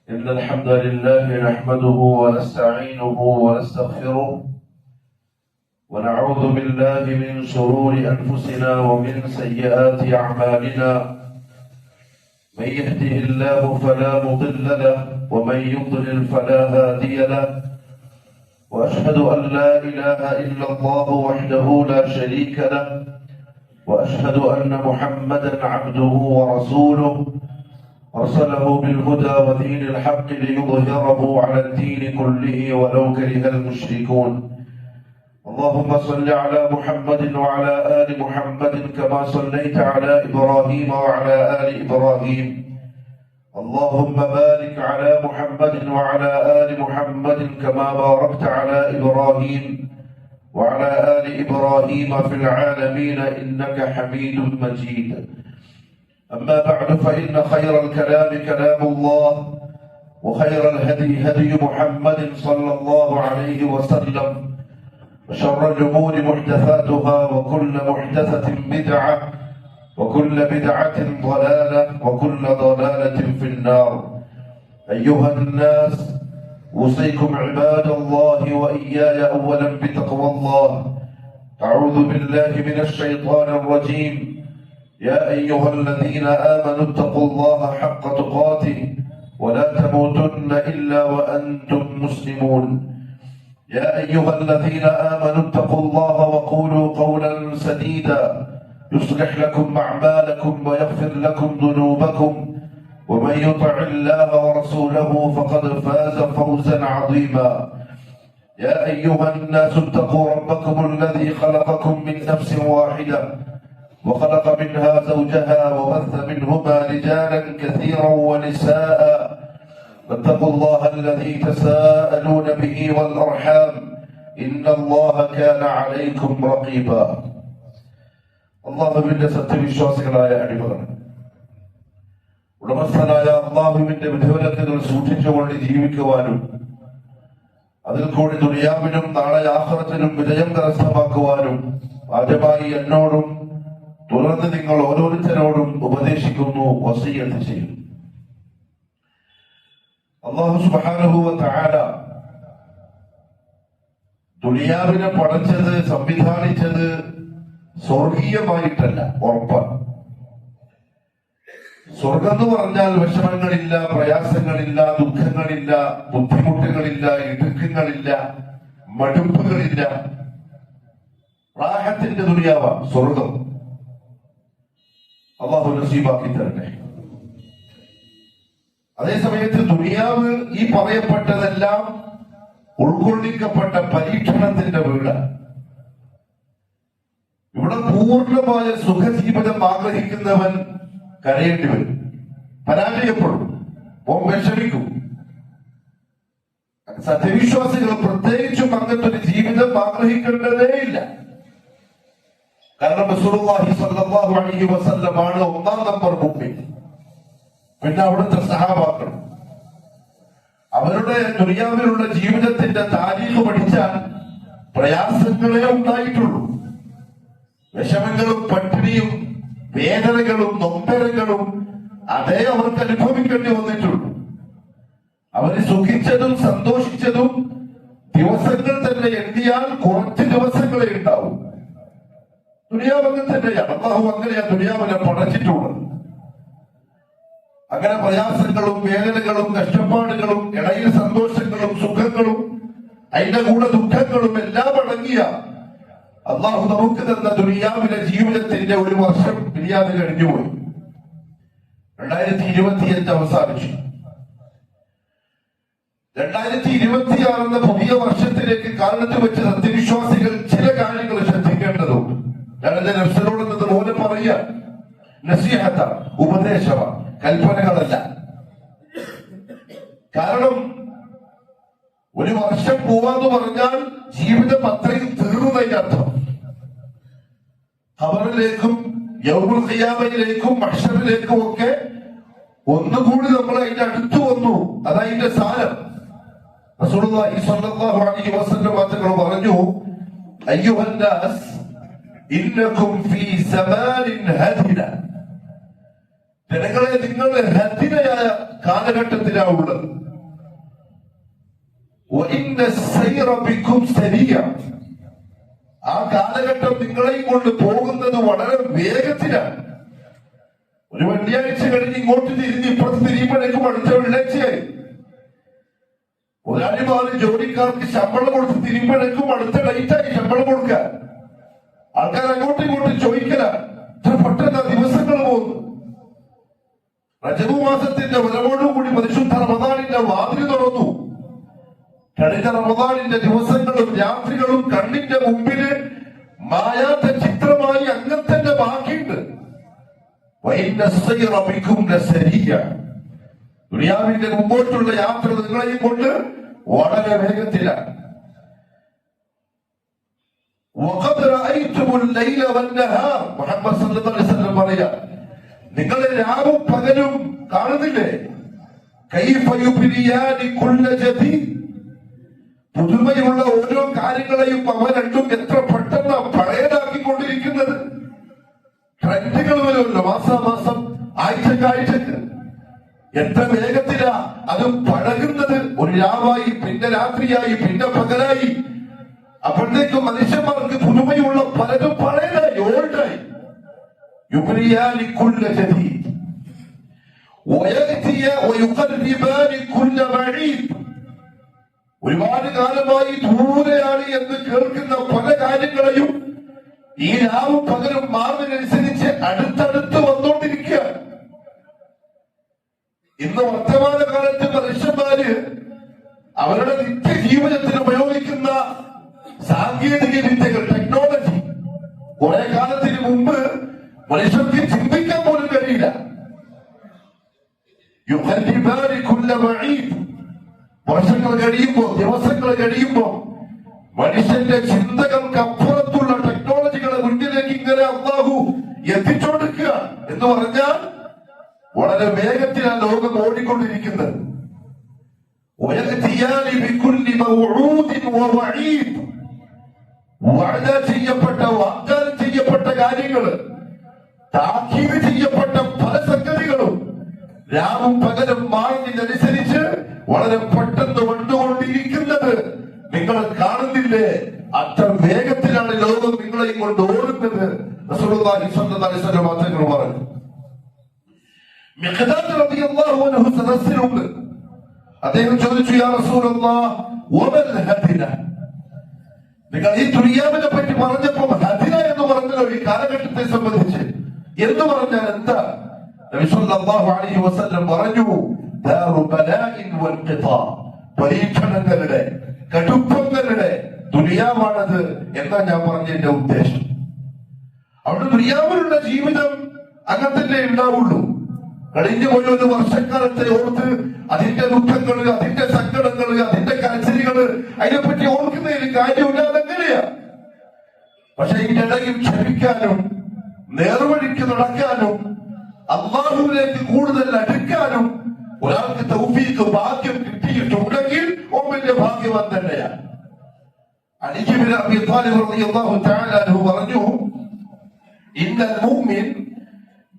إن الحمد لله نحمده ونستعينه ونستغفره ونعوذ بالله من شرور أنفسنا ومن سيئات أعمالنا. من يهده الله فلا مضل له ومن يضلل فلا هادي له. وأشهد أن لا إله إلا الله وحده لا شريك له. وأشهد أن محمدا عبده ورسوله أرسله بالهدى ودين الحق ليظهره على الدين كله ولو كره المشركون. اللهم صل على محمد وعلى آل محمد كما صليت على إبراهيم وعلى آل إبراهيم. اللهم بارك على محمد وعلى آل محمد كما باركت على إبراهيم وعلى آل إبراهيم في العالمين إنك حميد مجيد. أما بعد فإن خير الكلام كلام الله وخير الهدي هدي محمد صلى الله عليه وسلم وشر الأمور محدثاتها وكل محدثة بدعة وكل بدعة ضلالة وكل ضلالة في النار. أيها الناس أوصيكم عباد الله وإياي أولا بتقوى الله. أعوذ بالله من الشيطان الرجيم. يا أيها الذين آمنوا اتقوا الله حق تقاته ولا تموتن إلا وأنتم مسلمون. يا أيها الذين آمنوا اتقوا الله وقولوا قولا سديدا يصلح لكم أعمالكم ويغفر لكم ذنوبكم ومن يطع الله ورسوله فقد فاز فوزا عظيما. يا أيها الناس اتقوا ربكم الذي خلقكم من نفس واحدة وخلق منها زوجها وبث منهما رجالا كثيرا ونساء واتقوا الله الذي تساءلون به والأرحام إن الله كان عليكم رقيبا. അള്ളാഹുവിന്റെ സത്യവിശ്വാസികളായ അടിമകൾ, ഉടമസ്ഥനായ അള്ളാഹുവിന്റെ വിധിവിലക്കുകൾ സൂക്ഷിച്ചുകൊണ്ട് ജീവിക്കുവാനും അതിൽ കൂടി ദുനിയാവിനും നാളെ ആഖിറത്തിനും വിജയം കരസ്ഥമാക്കുവാനും ആദ്യമായി എന്നോടും തുടർന്ന് നിങ്ങൾ ഓരോരുത്തരോടും ഉപദേശിക്കുന്നു, വസിയ്യത്ത് ചെയ്യുന്നു. അല്ലാഹു സുബ്ഹാനഹു വ തആല ദുനിയാവിനെ പടച്ചത്, സംവിധാനിച്ചത് സ്വർഗീയമായിട്ടല്ല, ഉറപ്പാണ്. സ്വർഗം എന്ന് പറഞ്ഞാൽ വിഷമങ്ങളില്ല, പ്രയാസങ്ങളില്ല, ദുഃഖങ്ങളില്ല, ബുദ്ധിമുട്ടുകളില്ല, ഇടുക്കങ്ങളില്ല, മടുപ്പുകളില്ല. റാഹത്തിന്റെ ദുനിയാവാണ് സ്വർഗം. അള്ളാഹു നസീബാക്കി തരട്ടെ. അതേസമയത്ത് ദുനിയാവ് ഈ പറയപ്പെട്ടതെല്ലാം ഉൾക്കൊള്ളിക്കപ്പെട്ട പരീക്ഷണത്തിന്റെ വീട്. ഇവിടെ പൂർണ്ണമായ സുഖജീവിതം ആഗ്രഹിക്കുന്നവൻ കരയേണ്ടി വരും, പരാജയപ്പെടും, വിഷമിക്കും. സത്യവിശ്വാസികൾ പ്രത്യേകിച്ചും അങ്ങനത്തെ ഒരു ജീവിതം ആഗ്രഹിക്കേണ്ടതേ ഇല്ല. കാരണം റസൂലുള്ളാഹി സ്വല്ലല്ലാഹു അലൈഹി വസല്ലം ആണ് ഒന്നാം നമ്പർ മുഅ്മിൻ. പിന്നെ അവിടുത്തെ സഹാബാക്കൾ അവരുടെ ദുനിയാവിലുള്ള ജീവിതത്തിന്റെ താരീഖ് പഠിച്ചാൽ പ്രയാസങ്ങളെ ഉണ്ടായിട്ടുള്ളൂ. വിഷമങ്ങളും പട്ടിണിയും വേദനകളും നൊമ്പരങ്ങളും അതേ അവർക്ക് അനുഭവിക്കേണ്ടി വന്നിട്ടുള്ളൂ. അവര് സുഖിച്ചതും സന്തോഷിച്ചതും ദിവസങ്ങൾ തന്നെ എണ്ണിയാൽ കുറച്ച് ദിവസങ്ങളെ ഉണ്ടാവും. ദുനിയാവ് അങ്ങനെ തന്നെയാണ്. അല്ലാഹു അങ്ങനെയാ ദുനിയാവിനെ പടച്ചിട്ടുള്ളത്. അങ്ങനെ പ്രയാസങ്ങളും വേദനകളും കഷ്ടപ്പാടുകളും ഇടയിൽ സന്തോഷങ്ങളും സുഖങ്ങളും അതിന്റെ കൂടെ ദുഃഖങ്ങളും എല്ലാം അടങ്ങിയ അള്ളാഹു നമുക്ക് തന്ന ദുനിയാവിലെ ജീവിതത്തിന്റെ ഒരു വർഷം പിരിയാതെ കഴിഞ്ഞുപോയി. 2025 അവസാനിച്ചു. 2026 എന്ന പുതിയ വർഷത്തിലേക്ക് കാലത്ത് വെച്ച് സത്യവിശ്വാസികൾ ചില കാര്യങ്ങൾ ശ്രദ്ധിക്കേണ്ടതുണ്ട്. ഞാനെന്റെ നഫ്സിനോട് നിന്ന് പോലെ പറയാ, നസീഹത്ത, ഉപദേശമ, കൽപ്പനകളല്ല. കാരണം ഒരു വർഷം പോവാന്ന് പറഞ്ഞാൽ ജീവിതം അത്രയും തീർന്നതിന്റെ അർത്ഥം. ഖബറിലേക്കും യൗമുൽ ഖിയാമയിലേക്കും മഹ്ശറിലേക്കും ഒക്കെ ഒന്നുകൂടി നമ്മൾ അതിന്റെ അടുത്ത് വന്നു. അതതിന്റെ സാരം. റസൂലുള്ളാഹി സ്വല്ലല്ലാഹു അലൈഹി വസല്ലം തങ്ങൾ പറഞ്ഞു, അയ്യുഹന്നാസ് ഇന്നകും ഫീ സമാനിൻ ഹദിന. ജനങ്ങളെ, നിങ്ങൾ ഹദിനയായ കാലഘട്ടത്തിലാണ് ഉള്ളത്. ആ കാലഘട്ടം നിങ്ങളെയും കൊണ്ട് പോകുന്നത് വളരെ വേഗത്തിലാണ്. ഒരു വെള്ളിയാഴ്ച കഴിഞ്ഞ് ഇങ്ങോട്ട് തിരിഞ്ഞ് ഇപ്പുറത്ത് തിരിയുമ്പോഴേക്കും അടുത്ത വെള്ളിയാഴ്ചയായി. ഒരാഴ്ച ജോലിക്കാർക്ക് ശമ്പളം കൊടുത്ത് തിരിയുമ്പോഴേക്കും അടുത്ത ഡേറ്റായി ശമ്പളം കൊടുക്കാൻ. ആൾക്കാർ അങ്ങോട്ടും ഇങ്ങോട്ടും ചോദിക്കല, ഇത്ര പെട്ടെന്ന് ദിവസങ്ങൾ പോകുന്നു. റജബ് മാസത്തിന്റെ വരവോടുകൂടി പരിശുദ്ധ റമദാനിന്റെ വാതിൽ തുറന്നു. കഴിഞ്ഞ റമദാനിന്റെ ദിവസങ്ങളും രാത്രികളും കണ്ണിന്റെ മുമ്പില് മായാത്ത ചിത്രമായി അങ്ങനെ തന്നെ ബാക്കിയുണ്ട്. ദുനിയാവിന്റെ മുമ്പോട്ടുള്ള യാത്ര നിങ്ങളെയും കൊണ്ട് വളരെ വേഗത്തിലാണ്. മുഹമ്മദ് സല്ലല്ലാഹു അലൈഹി വസല്ലം പറയാ, നിങ്ങൾ രാവും പകലും കാണുന്നില്ലേ? കൈഫ യുബ്നിയാനി കുല്ല ജദീദ്, പുതുമയുള്ള ഓരോ കാര്യങ്ങളെയും അവ രണ്ടും എത്ര പെട്ടെന്ന് പഴയതാക്കിക്കൊണ്ടിരിക്കുന്നത്. ട്രെൻഡുകൾ വരുമല്ലോ മാസാമാസം, ആഴ്ചക്കാഴ്ചക്ക്. എത്ര വേഗത്തിലാ അത് പഴകുന്നത്. ഒരു രാവായി, പിന്നെ രാത്രിയായി, പിന്നെ പകലായി. അപ്പോഴത്തേക്കും മനുഷ്യന്മാർക്ക് പുതുമയുള്ള പലതും പഴയതായി, ഓൾഡായി. യുബ്നിയാനി കുല്ല ജദീദ് വയഅതിയ വയുഖർരിബാനി കുല്ല ബഈദ്. ഒരുപാട് കാലമായി ദൂരെയാണ് എന്ന് കേൾക്കുന്ന പല കാര്യങ്ങളെയും ഈ രാവും പകലും മാറുന്നതിനനുസരിച്ച് അടുത്തടുത്ത് വന്നുകൊണ്ടിരിക്കുക. ഇന്ന് വർത്തമാന കാലത്ത് മനുഷ്യന്മാര് അവരുടെ നിത്യജീവിതത്തിൽ ഉപയോഗിക്കുന്ന സാങ്കേതിക വിദ്യകൾ, ടെക്നോളജി, കുറെ കാലത്തിന് മുമ്പ് മനുഷ്യർക്ക് ചിന്തിക്കാൻ പോലും കഴിയില്ല. വർഷങ്ങൾ കഴിയുമ്പോ, ദിവസങ്ങൾ കഴിയുമ്പോ മനുഷ്യന്റെ ചിന്തകൾക്ക് അപ്പുറത്തുള്ള ടെക്നോളജികളെ മുന്നിലേക്ക് ഇങ്ങനെ അല്ലാഹു എത്തിച്ചോടുക്കുക എന്ന് പറഞ്ഞാൽ വളരെ വേഗത്തിലാണ് ലോകം ഓടിക്കൊണ്ടിരിക്കുന്നത്. ചെയ്യപ്പെട്ട, വാഗ്ദാനം ചെയ്യപ്പെട്ട കാര്യങ്ങള്, താക്കീത് ചെയ്യപ്പെട്ട പല സംഗതികളും രാവും പകലും മാറുന്നതിനനുസരിച്ച് വളരെ പെട്ടെന്ന് വന്നുകൊണ്ടിരിക്കുന്നത് നിങ്ങൾ കാണുന്നില്ലേ? അത്ര വേഗത്തിലാണ് ലോകം നിങ്ങളെയും കൊണ്ട് ഓടുന്നത്. റസൂലുള്ളാഹി സ്വല്ലല്ലാഹു അലൈഹി വസല്ലം തങ്ങൾ പറഞ്ഞു. മിഖ്ദാദ് റളിയല്ലാഹു അൻഹു സദസ്സിലുണ്ട്. അദ്ദേഹം ചോദിച്ചു, യാ റസൂലല്ലാഹ് വമൽ ഹദിന? നിങ്ങൾ ഈ ദുനിയാവിനെ പറ്റി പറഞ്ഞപ്പോൾ ഹദിന എന്ന് പറഞ്ഞല്ലോ ഈ കാലഘട്ടത്തെ സംബന്ധിച്ച്. എന്ന് പറഞ്ഞാൽ എന്താ? നബി സല്ലല്ലാഹു അലൈഹി വസല്ലം പറഞ്ഞു, ദാറു ബലാഇൻ വൽഖിതാ, പരീക്ഷണങ്ങളുടെ, കടുപ്പങ്ങളുടെ ദുനിയാവാണത് എന്നാ ഞാൻ പറഞ്ഞതിന്റെ ഉദ്ദേശം. അവിടെ ദുനിയാവിലുള്ള ജീവിതം അങ്ങനെ തന്നെ ഉണ്ടാവുള്ളൂ. കഴിഞ്ഞു പോയ ഒരു വർഷക്കാലത്തെ ഓർത്ത് അതിന്റെ ദുഃഖങ്ങള്, അതിന്റെ സങ്കടങ്ങള്, അതിന്റെ കരച്ചിലുകള്, അതിനെപ്പറ്റി ഓർക്കുന്നതിന് കാര്യമില്ല. അതെങ്ങനെയാ? പക്ഷെ ഇതിനിടയിൽ ക്ഷമിക്കാനും നേർവഴിക്ക് നടക്കാനും അല്ലാഹുവിലേക്ക് കൂടുതൽ അടുക്കാനും ഒരാൾക്ക് തൗഫീഖ്, ഭാഗ്യം കിട്ടിയിട്ടുണ്ടെങ്കിൽ ഒന്നിന്റെ ഭാഗ്യവാൻ തന്നെയാണ്. അലി ഇബ്നു അബീ ത്വാലിബ് റളിയല്ലാഹു തആല അൻഹു പറഞ്ഞു, ഇന്നൽ മുഅ്മിൻ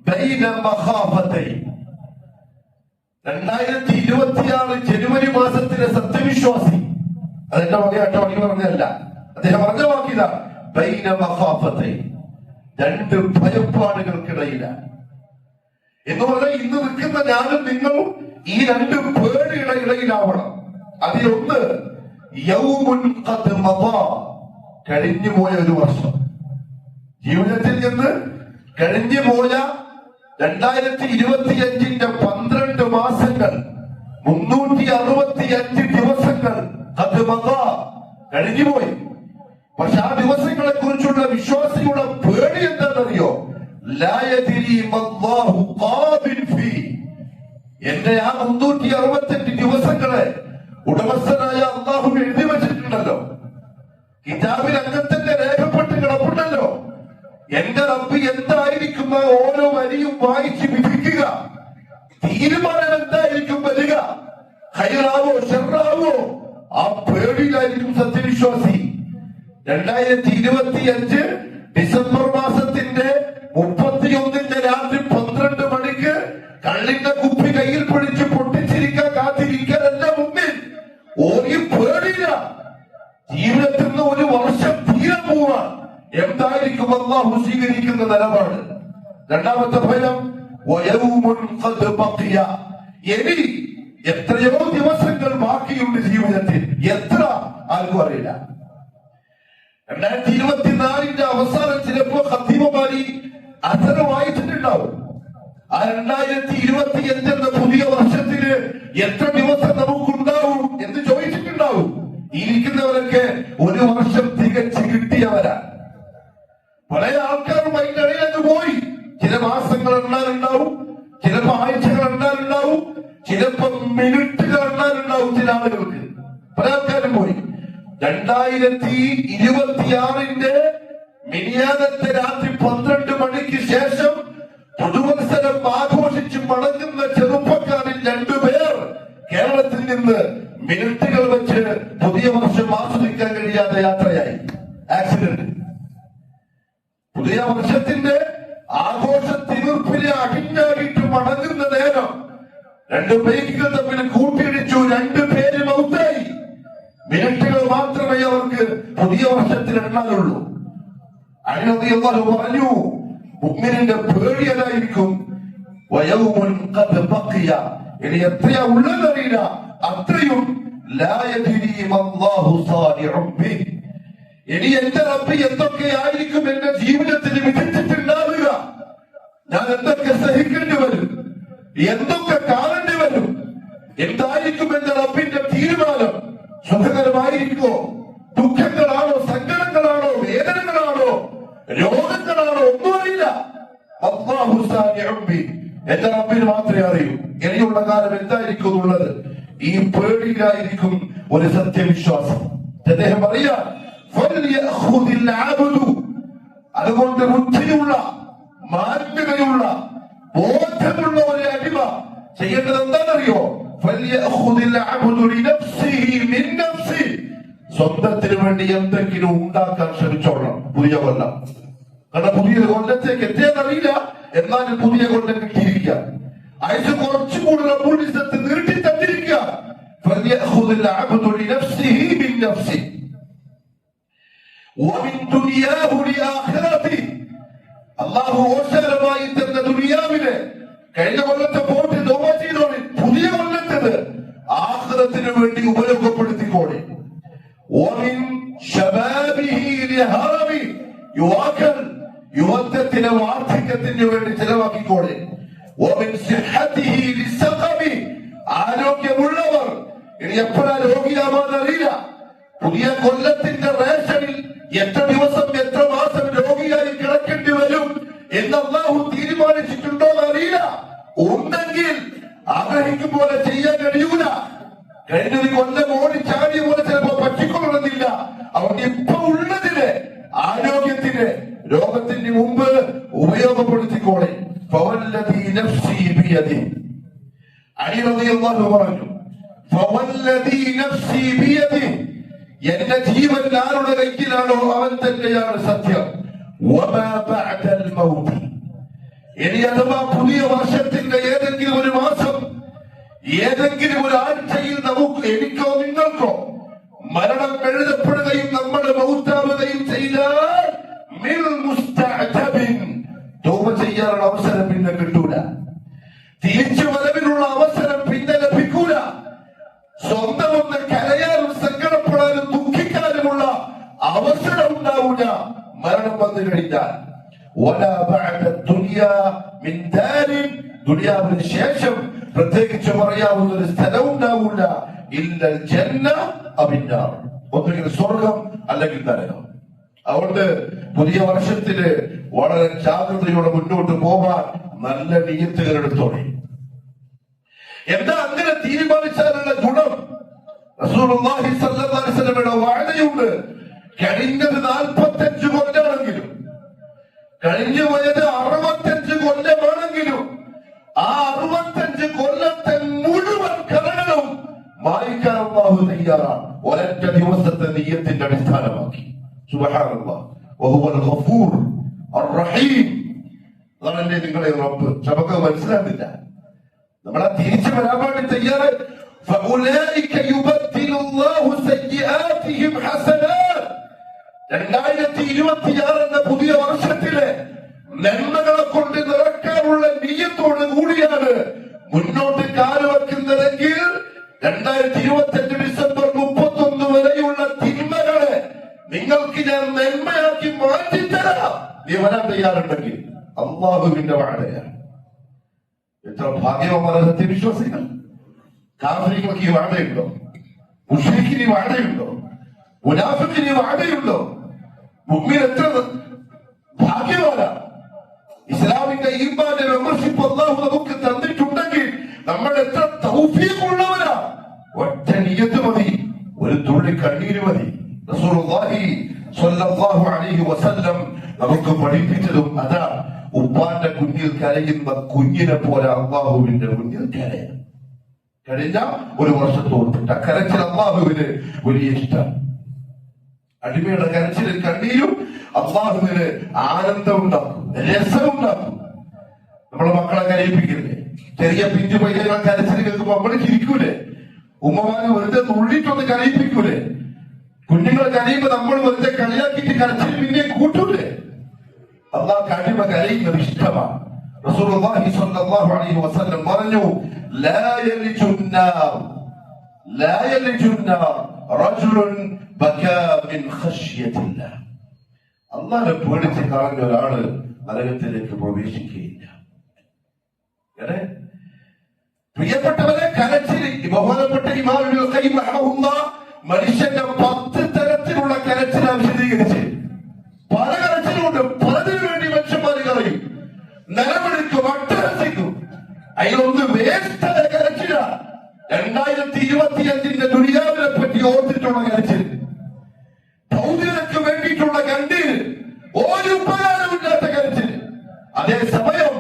ബൈന മഖാഫതൈൻ. 2026 ജനുവരി മാസത്തിലെ സത്യവിശ്വാസി, അതെന്റെ വകയാട്ടോ എനിക്ക് പറഞ്ഞതല്ല, അദ്ദേഹം പറഞ്ഞ വാക്കിത, ബൈന മഖാഫതൈൻ, രണ്ട് ഭയപ്പാടുകൾക്കിടയിലാണ്. എന്ന് പറഞ്ഞാൽ ഇന്ന് നിൽക്കുന്ന ഞാനും നിങ്ങളും ഈ രണ്ട് പേടിയുടെ ഇടയിലാവണം. അതിലൊന്ന് യൗമുൻ ഖദ് മദാ, കഴിഞ്ഞുപോയ ഒരു വർഷം. ജീവിതത്തിൽ നിന്ന് കഴിഞ്ഞുപോയ 2025 12 മാസങ്ങൾ, 365 ദിവസങ്ങൾ ഖദ് മദാ, കഴിഞ്ഞുപോയി. പക്ഷെ ആ ദിവസങ്ങളെ കുറിച്ചുള്ള വിശ്വാസിയുടെ പേടി എന്താണെന്നറിയോ? ലാ യദ്രി മല്ലാഹു ഖാബിൻ ഫീ. എന്റെ ആ 365 ദിവസങ്ങളെ ഉടമസ്ഥനായ അല്ലാഹു എഴുതി വെച്ചിട്ടുണ്ടല്ലോ, കിതാബിൽ അങ്ങനത്തെ രേഖപ്പെട്ട് കിടപ്പുണ്ടല്ലോ. എന്റെ റബ്ബ് എന്തായിരിക്കും ഓരോ വരിയും വായിച്ച് വിധിക്കുക, തീരുമാനം എന്തായിരിക്കും വരിക, ഖൈറാവോ ഷർറാവോ, ആ പേടിയിലായിരിക്കും സത്യവിശ്വാസി. 2025 ഡിസംബർ മാസത്തിന്റെ 31 രാത്രി 12 മണിക്ക് കള്ളിന്റെ കുപ്പി കയ്യിൽ പിടിച്ച് പൊട്ടി നിലപാട്. രണ്ടാമത്തെ ഭയം ഇനി എത്രയോ ദിവസങ്ങൾ ബാക്കിയുണ്ട് ജീവിതത്തിൽ, എത്ര ആർക്കും അറിയില്ല. 2024 അവസാനം ചിലപ്പോ ഖത്തീബുമാരി അസർ വായിച്ചിട്ടുണ്ടാവും. ആ 2025 എന്ന പുതിയ വർഷത്തിന് എത്ര ദിവസം നമുക്കുണ്ടാവും എന്ന് ചോദിച്ചിട്ടുണ്ടാവും. ഇരിക്കുന്നവരൊക്കെ ഒരു വർഷം തികച്ച് കിട്ടിയവരാ. പല ആൾക്കാരും അതിന്റെ ഇടയിലൊക്കെ പോയി. ചില മാസങ്ങൾ എണ്ണാനുണ്ടാവും, ചിലപ്പോ ആഴ്ചകൾ എണ്ണാനുണ്ടാവും, ചിലപ്പോ മിനിറ്റുകൾ എണ്ണാനുണ്ടാവും. ചില ആളുകൾക്ക് പല ആൾക്കാരും പോയി. 2026 മിനിയാന്നത്തെ രാത്രി 12 മണിക്ക് ശേഷം പുതുവത്സരം ആഘോഷിച്ച് മടങ്ങുന്ന ചെറുപ്പക്കാരിൽ 2 പേർ കേരളത്തിൽ നിന്ന് മിനിറ്റുകൾ വെച്ച് പുതിയ വർഷം ആസ്വദിക്കാൻ കഴിയാതെ യാത്രയായി. ആക്സിഡന്റ്. പുതിയ വർഷത്തിന്റെ ആഘോഷ തീർപ്പിലെ അടിഞ്ഞാടിയിട്ട് മടങ്ങുന്ന നേരം 2 ബൈക്കുകൾ തമ്മിൽ കൂട്ടിയിടിച്ചു. 2 പേര് മൗത്തായി. മിനിറ്റുകൾ മാത്രമേ അവർക്ക് പുതിയ വർഷത്തിൽ എണ്ണാനുള്ളൂ. അള്ളാഹു പറഞ്ഞു, മുഅ്മിനിന്റെ പേടി അതായിരിക്കും. ഇനി എത്രയാ ഉള്ളതറിയില്ല, അത്രയും ഇനി എന്റെ റബ്ബ് എന്തൊക്കെയായിരിക്കും എന്റെ ജീവിതത്തിൽ വിധിച്ചിട്ടുണ്ടാവുക, ഞാൻ എന്തൊക്കെ സഹിക്കേണ്ടി വരും, എന്തൊക്കെ കാണേണ്ടി വരും, എന്തായിരിക്കും എന്റെ റബ്ബിന്റെ തീരുമാനം. സുഖകരമായിരിക്കോ, ദുഃഖങ്ങളാണോ, സങ്കടങ്ങളാണോ, വേദനകളാണോ, രോഗങ്ങളാണോ, ഒന്നും അറിയില്ല. അല്ലാഹു സാനിഉബി, എന്റെ റബ്ബിന് മാത്രമേ അറിയൂ. ഇനിയുള്ള കാലം എന്തായിരിക്കും എന്നുള്ളത്. ഈ പേടിയിലായിരിക്കും ഒരു സത്യവിശ്വാസം. അദ്ദേഹം പറയാ, അതുകൊണ്ട് ബുദ്ധിയുള്ള, മാന്യതയുള്ള, ബോധമുള്ള ഒരു അടിമ ചെയ്യേണ്ടത് എന്താണെന്നറിയോ? സ്വന്തത്തിന് വേണ്ടി എന്തെങ്കിലും ഉണ്ടാക്കാൻ ശ്രമിച്ചോളണം പുതിയ കൊല്ലം. കാരണം പുതിയ കൊല്ലത്തേക്ക് എത്തിയെന്നറിയില്ല, എന്നാലും പുതിയ കൊല്ലം കിട്ടിയിരിക്കുക. അയച്ച് കുറച്ചുകൂടി റബ്ബുലിസത്ത് നീട്ടി തന്നിരിക്കുക. അല്ലാഹു ഓശാരമായി തന്ന ദുനിയാവിലെ കഴിഞ്ഞ കൊല്ലത്തെ പോയിട്ട് ദുആ ചെയ്തോളി, പുതിയ കൊല്ലത്തത് ആഖിറത്തിന് വേണ്ടി ഉപയോഗപ്പെടുത്തിക്കോളി. യുവാക്കൾ യുവത്വത്തിന് വാർദ്ധക്യത്തിന് വേണ്ടി ചെലവാക്കിക്കോളെ. ആരോഗ്യമുള്ളവർ ഇനി എപ്പോഴാ രോഗിയാവാന്നറിയില്ല. പുതിയ കൊല്ലത്തിന്റെ റേഷനിൽ എത്ര ദിവസം എത്ര മാസം രോഗിയായി കിടക്കേണ്ടി വരും എന്ന് അല്ലാഹു തീരുമാനിച്ചിട്ടുണ്ടോ എന്നറിയില്ല. ഉണ്ടെങ്കിൽ ആഗ്രഹിക്കും പോലെ ചെയ്യാൻ കഴിയൂല. കഴിഞ്ഞൊരു കൊല്ലം ഓടിച്ചാടിയ പോലെ ചിലപ്പോ പറ്റിക്കൊള്ളണമെന്നില്ല. അവർക്ക് ഇപ്പൊ ഉള്ളതിന് ആരോഗ്യത്തിന് രോഗത്തിന് മുമ്പ് ഉപയോഗപ്പെടുത്തിക്കോളെ. പറഞ്ഞു, എന്റെ ജീവൻ ആരുടെ കയ്യിലാണോ അവൻ തന്നെയാണ് സത്യം. ഇനി അഥവാ പുതിയ വർഷത്തിന്റെ ഏതെങ്കിലും ഒരു മാസം, ഏതെങ്കിലും ഒരു ആഴ്ചയിൽ നമുക്ക്, എനിക്കോ നിങ്ങൾക്കോ മരണം എഴുതപ്പെടുകയും നമ്മൾ മൗത്താവുകയും ചെയ്താൽ തൗബ ചെയ്യാനുള്ള അവസരം പിന്നെ കിട്ടൂല. തിരിച്ചു വരവിനുള്ള അവസരം പിന്നെ ലഭിക്കൂല. സ്വന്തം ഒന്ന് കരയാനും സങ്കടപ്പെടാനും ദുഃഖിക്കാനുമുള്ള അവസരം ഉണ്ടാവൂല മരണം വന്നു കഴിഞ്ഞാൽ. ദുനിയാവിന് ശേഷം പ്രത്യേകിച്ച് പറയാവുന്ന ഒരു സ്ഥലം ഉണ്ടാവൂല. ഇല്ലൽ ജന്ന അബിന്നാർ, ഒന്നുകിൽ സ്വർഗം അല്ലെങ്കിൽ നരകം. അതുകൊണ്ട് പുതിയ വർഷത്തില് വളരെ ജാഗ്രതയോടെ മുന്നോട്ട് പോകാൻ നല്ല നിയത്തുകൾ എടുത്തോളി. എന്താ അങ്ങനെ തീരുമാനിച്ചാലുള്ള ഗുണം? റസൂലുള്ളാഹി സ്വല്ലല്ലാഹു അലൈഹി വസല്ലമയുടെ വഅദയുണ്ട്. കഴിഞ്ഞത് 45 കൊല്ലമാണെങ്കിലും, കഴിഞ്ഞു പോയത് 65 കൊല്ലമാണെങ്കിലും, ആ 65 കൊല്ലത്തെ മുഴുവൻ കടങ്ങളും മായ്ക്കാൻ അല്ലാഹു തയ്യാറാണ്, ഒരൊറ്റ ദിവസത്തെ നിയ്യത്തിന്റെ അടിസ്ഥാനമാക്കി. സുബ്ഹാനല്ലാഹ്, വഹുവൽ ഗഫൂർ അർറഹീം. അതാണല്ലേ നിങ്ങളെ റബ്ബ്. നമുക്ക് മനസ്സിലാകുന്നില്ല. നമ്മളെ തിരിച്ചു വരാൻ വേണ്ടി തയ്യാറ്. فأولئك يبدل الله سيئاتهم حسنات. 2026 എന്ന പുതിയ വർഷത്തിലെ നന്മകളെ കൊണ്ട് നിറക്കാനുള്ള നീയത്തോട് കൂടിയാണ് മുന്നോട്ട് കാലുവെക്കുന്നതെങ്കിൽ 2025 ഡിസംബർ 31 വരെയുള്ള തിന്മകളെ നിങ്ങൾക്ക് ഞാൻ നന്മയാക്കി മാറ്റിത്തരാം. നീ വരാൻ തയ്യാറുണ്ടെങ്കിൽ അള്ളാഹുവിന്റെ വാഴയാണ്. എത്ര ഭാഗ്യവന്മാരെ സത്യവിശ്വാസികൾ! കാഫിറുകൾക്ക് ഈ വാഴയുണ്ടോ? മുശ്രിക്കിന് ഈ വാഴയുണ്ടോ? മുനാഫിക്കിന് ഈ വാഴയുണ്ടോ? മുഅ്മിൻ എത്ര ഭാഗ്യവാനാ! ഇസ്ലാമിന്റെ ഈമാന്റെ മെമ്പർഷിപ്പ് അല്ലാഹു നമുക്ക് തന്നിട്ടുണ്ടെങ്കിൽ നമ്മൾ എത്ര തൗഫീഖുള്ളവരാ! ഒറ്റ നിയ്യത്ത് മതി, ഒരു തുള്ളി കണ്ണീര് മതി. റസൂലുള്ളാഹി സ്വല്ലല്ലാഹു അലൈഹി വസല്ലം നമുക്ക് പഠിപ്പിച്ചതും അതാ. ഉപ്പാന്റെ കുഞ്ഞിൽ കരയുന്ന കുഞ്ഞിനെ പോലെ അള്ളാഹുവിന്റെ കുഞ്ഞിൽ കരയാൻ കഴിഞ്ഞ ഒരു വർഷത്തോട് കരച്ചിൽ അള്ളാഹുവിന് വലിയ ഇഷ്ടം. അടിമയുടെ കരച്ചിലും കണ്ണീരും അള്ളാഹുവിന് ആനന്ദം ഉണ്ടാക്കും, രസമുണ്ടാക്കും. നമ്മളെ മക്കളെ കരയിപ്പിക്കില്ലേ? ചെറിയ പിഞ്ചു പയ്യങ്ങളെ കരച്ചിൽ കേൾക്കുമ്പോ നമ്മള് ചിരിക്കൂലേ? ഉമ്മമാര് വെറുതെ നുള്ളിട്ടൊന്ന് കരയിപ്പിക്കൂലേ? കുഞ്ഞുങ്ങളെ കരയുമ്പോ നമ്മൾ വെറുതെ കളിയാക്കിയിട്ട് കരച്ചിൽ പിന്നെ കൂട്ടൂലേ? അള്ളാഹ് അടിമ കരയുന്നത് ഇഷ്ടമാണ്. റസൂലുള്ളാഹി സ്വല്ലല്ലാഹു അലൈഹി വസല്ലം പറഞ്ഞു, ലാ യലിജുന്നാർ റജുലുൻ ബകാ മിൻ ഖശ്യത്തില്ലാഹ്. അള്ളാഹനെ പേടിച്ച് കളഞ്ഞ ഒരാള് നരകത്തിലേക്ക് പ്രവേശിക്കുകയില്ല. പ്രിയപ്പെട്ടവരെ, കരച്ചിൽ ബഹുമാനപ്പെട്ട ഇമാം ഇബ്നുൽ ഖയ്യിം റഹിമഹുല്ലാഹ് മനുഷ്യന്റെ 10 തരത്തിലുള്ള കരച്ചിൽ വിശദീകരിച്ച്. പല കരച്ചിലുണ്ട്, പലതിനു വേണ്ടി മനുഷ്യന്മാർ കരയും, നിലവിളിക്കും, അട്ടഹസിക്കും. അതിലൊന്ന് വേസ്റ്റായ കരച്ചില. 2025 ദുനിയാവിനെ പറ്റി ഓർത്തിട്ടുള്ള കരച്ചിൽ, ഭൗതികതയ്ക്ക് വേണ്ടിയിട്ടുള്ള കണ്ണീര്, ഒരു ഉപകാരമില്ലാത്ത കരച്ചിൽ. അതേസമയം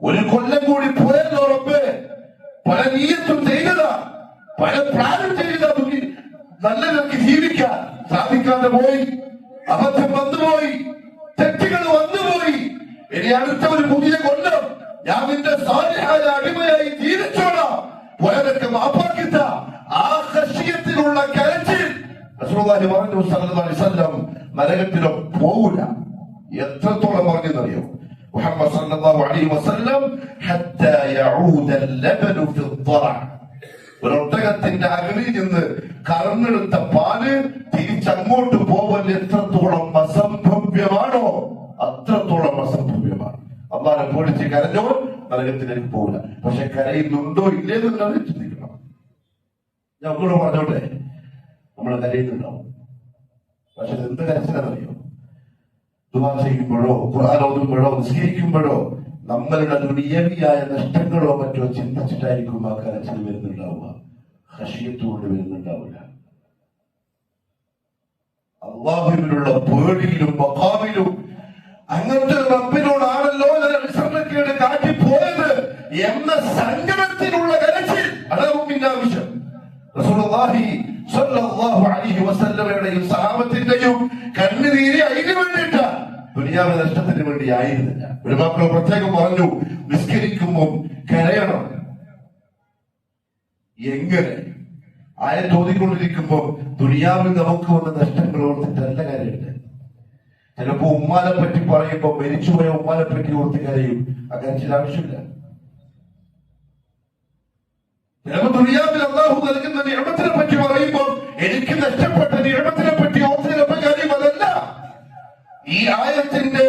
ഒരു കൊല്ലം കൂടി പോയല്ലോ റബ്ബേ, പല നീയത്തും ചെയ്തതാ, പല പ്ലാനും ചെയ്ത, നല്ല നിലയ്ക്ക് ജീവിക്കാൻ സാധിക്കാതെ പോയി, അബദ്ധം വന്നുപോയി, തെറ്റുകൾ വന്നുപോയി. ഇനി അടുത്ത ഒരു പുതിയ കൊല്ലം ഞാൻ നിന്റെ സാലിഹായ അടിമയായി ജീവിച്ചോളാം, പോയതൊക്കെ മാപ്പാക്കിത്ത ആ ഖശ്യത്തിലുള്ള കരച്ചിൽ റസൂലുള്ളാഹി പറഞ്ഞു സല്ലല്ലാഹു അലൈഹി വസല്ലം നരകത്തിലോ പോവില്ല. എത്രത്തോളം പറഞ്ഞെന്നറിയോ? മുഹമ്മദ് സല്ലല്ലാഹു അലൈഹി വസല്ലം ഹത്താ യഊദ അൽ-ലബനു ഫി الضرع. ഒരൊട്ടകത്തിന്റെ അകിളിൽ നിന്ന് കറന്നെടുത്ത പാല് തിരിച്ചങ്ങോട്ട് പോവൽ എത്രത്തോളം അസംഭവ്യമാണോ അത്രത്തോളം അസംഭവ്യമാണ്. അള്ളാഹനെ പേടിച്ച് കരഞ്ഞോ നരകത്തിലേക്ക് പോകില്ല. പക്ഷെ കരയുന്നുണ്ടോ ഇല്ലേന്ന് ചിന്തിക്കണം. ഞാൻ ഒന്നുകൂടെ പറഞ്ഞോട്ടെ, നമ്മൾ കരയുന്നുണ്ടാവും, പക്ഷെ എന്ത് കരച്ചിലെന്നറിയോ? ദുആ ചെയ്യുമ്പോഴോ, ഖുർആൻ ഓതുമ്പോഴോ, നിസ്കരിക്കുമ്പോഴോ നമ്മളുടെ ദുനിയവിയായ നഷ്ടങ്ങളോ മറ്റോ ചിന്തിച്ചിട്ടായിരിക്കും ആ കരച്ചിൽ വരുന്നുണ്ടാവുക. ഖശിയത്തുകൊണ്ട് വരുന്നുണ്ടാവില്ല. അള്ളാഹുവിനുള്ള പേടിയിലും മഖാമിലും അങ്ങനത്തെ റബ്ബിനോടാണല്ലോ അനുസരണക്കേട് കാട്ടിപ്പോയത് എന്ന സങ്കടത്തിലുള്ള കരച്ചിൽ. അതാവും പിന്നെ ആവശ്യം. റസൂലുള്ളാഹി സ്വല്ലല്ലാഹു അലൈഹി വസല്ലമയുടെയും സഹാബത്തിന്റെയും കണ്ണുനീര് അതിന് വേണ്ടിയിട്ടാ, ദുനിയാവ് നഷ്ടത്തിന് വേണ്ടി ആയിരുന്നില്ല. ഒരു മക്കൾ പ്രത്യേകം പറഞ്ഞു, നിസ്കരിക്കുമ്പോൾ കരയണം. എങ്ങനെ? ആയത്ത് ഓതിക്കൊണ്ടിരിക്കുമ്പോ ദുനിയാവിൽ നമുക്ക് വന്ന നഷ്ടങ്ങൾ ഓർത്തിട്ടല്ല കാര്യമുണ്ട്. ചിലപ്പോ ഉമ്മാനെ പറ്റി പറയുമ്പോ മരിച്ചുപോയ ഉമ്മാനെ പറ്റി ഓർത്ത് കരയും. ആ കരച്ചിൽ ആവശ്യമില്ല. ചിലപ്പോ ദുനിയാവിൽ അല്ലാഹു നൽകുന്ന നിഅമത്തിനെ പറ്റി പറയുമ്പോൾ എനിക്ക് നഷ്ടപ്പെട്ട നിഅമത്തിനെ പറ്റി ഓർത്ത് ചിലപ്പോ കാര്യം അതല്ല. ഈ ആയത്തിന്റെ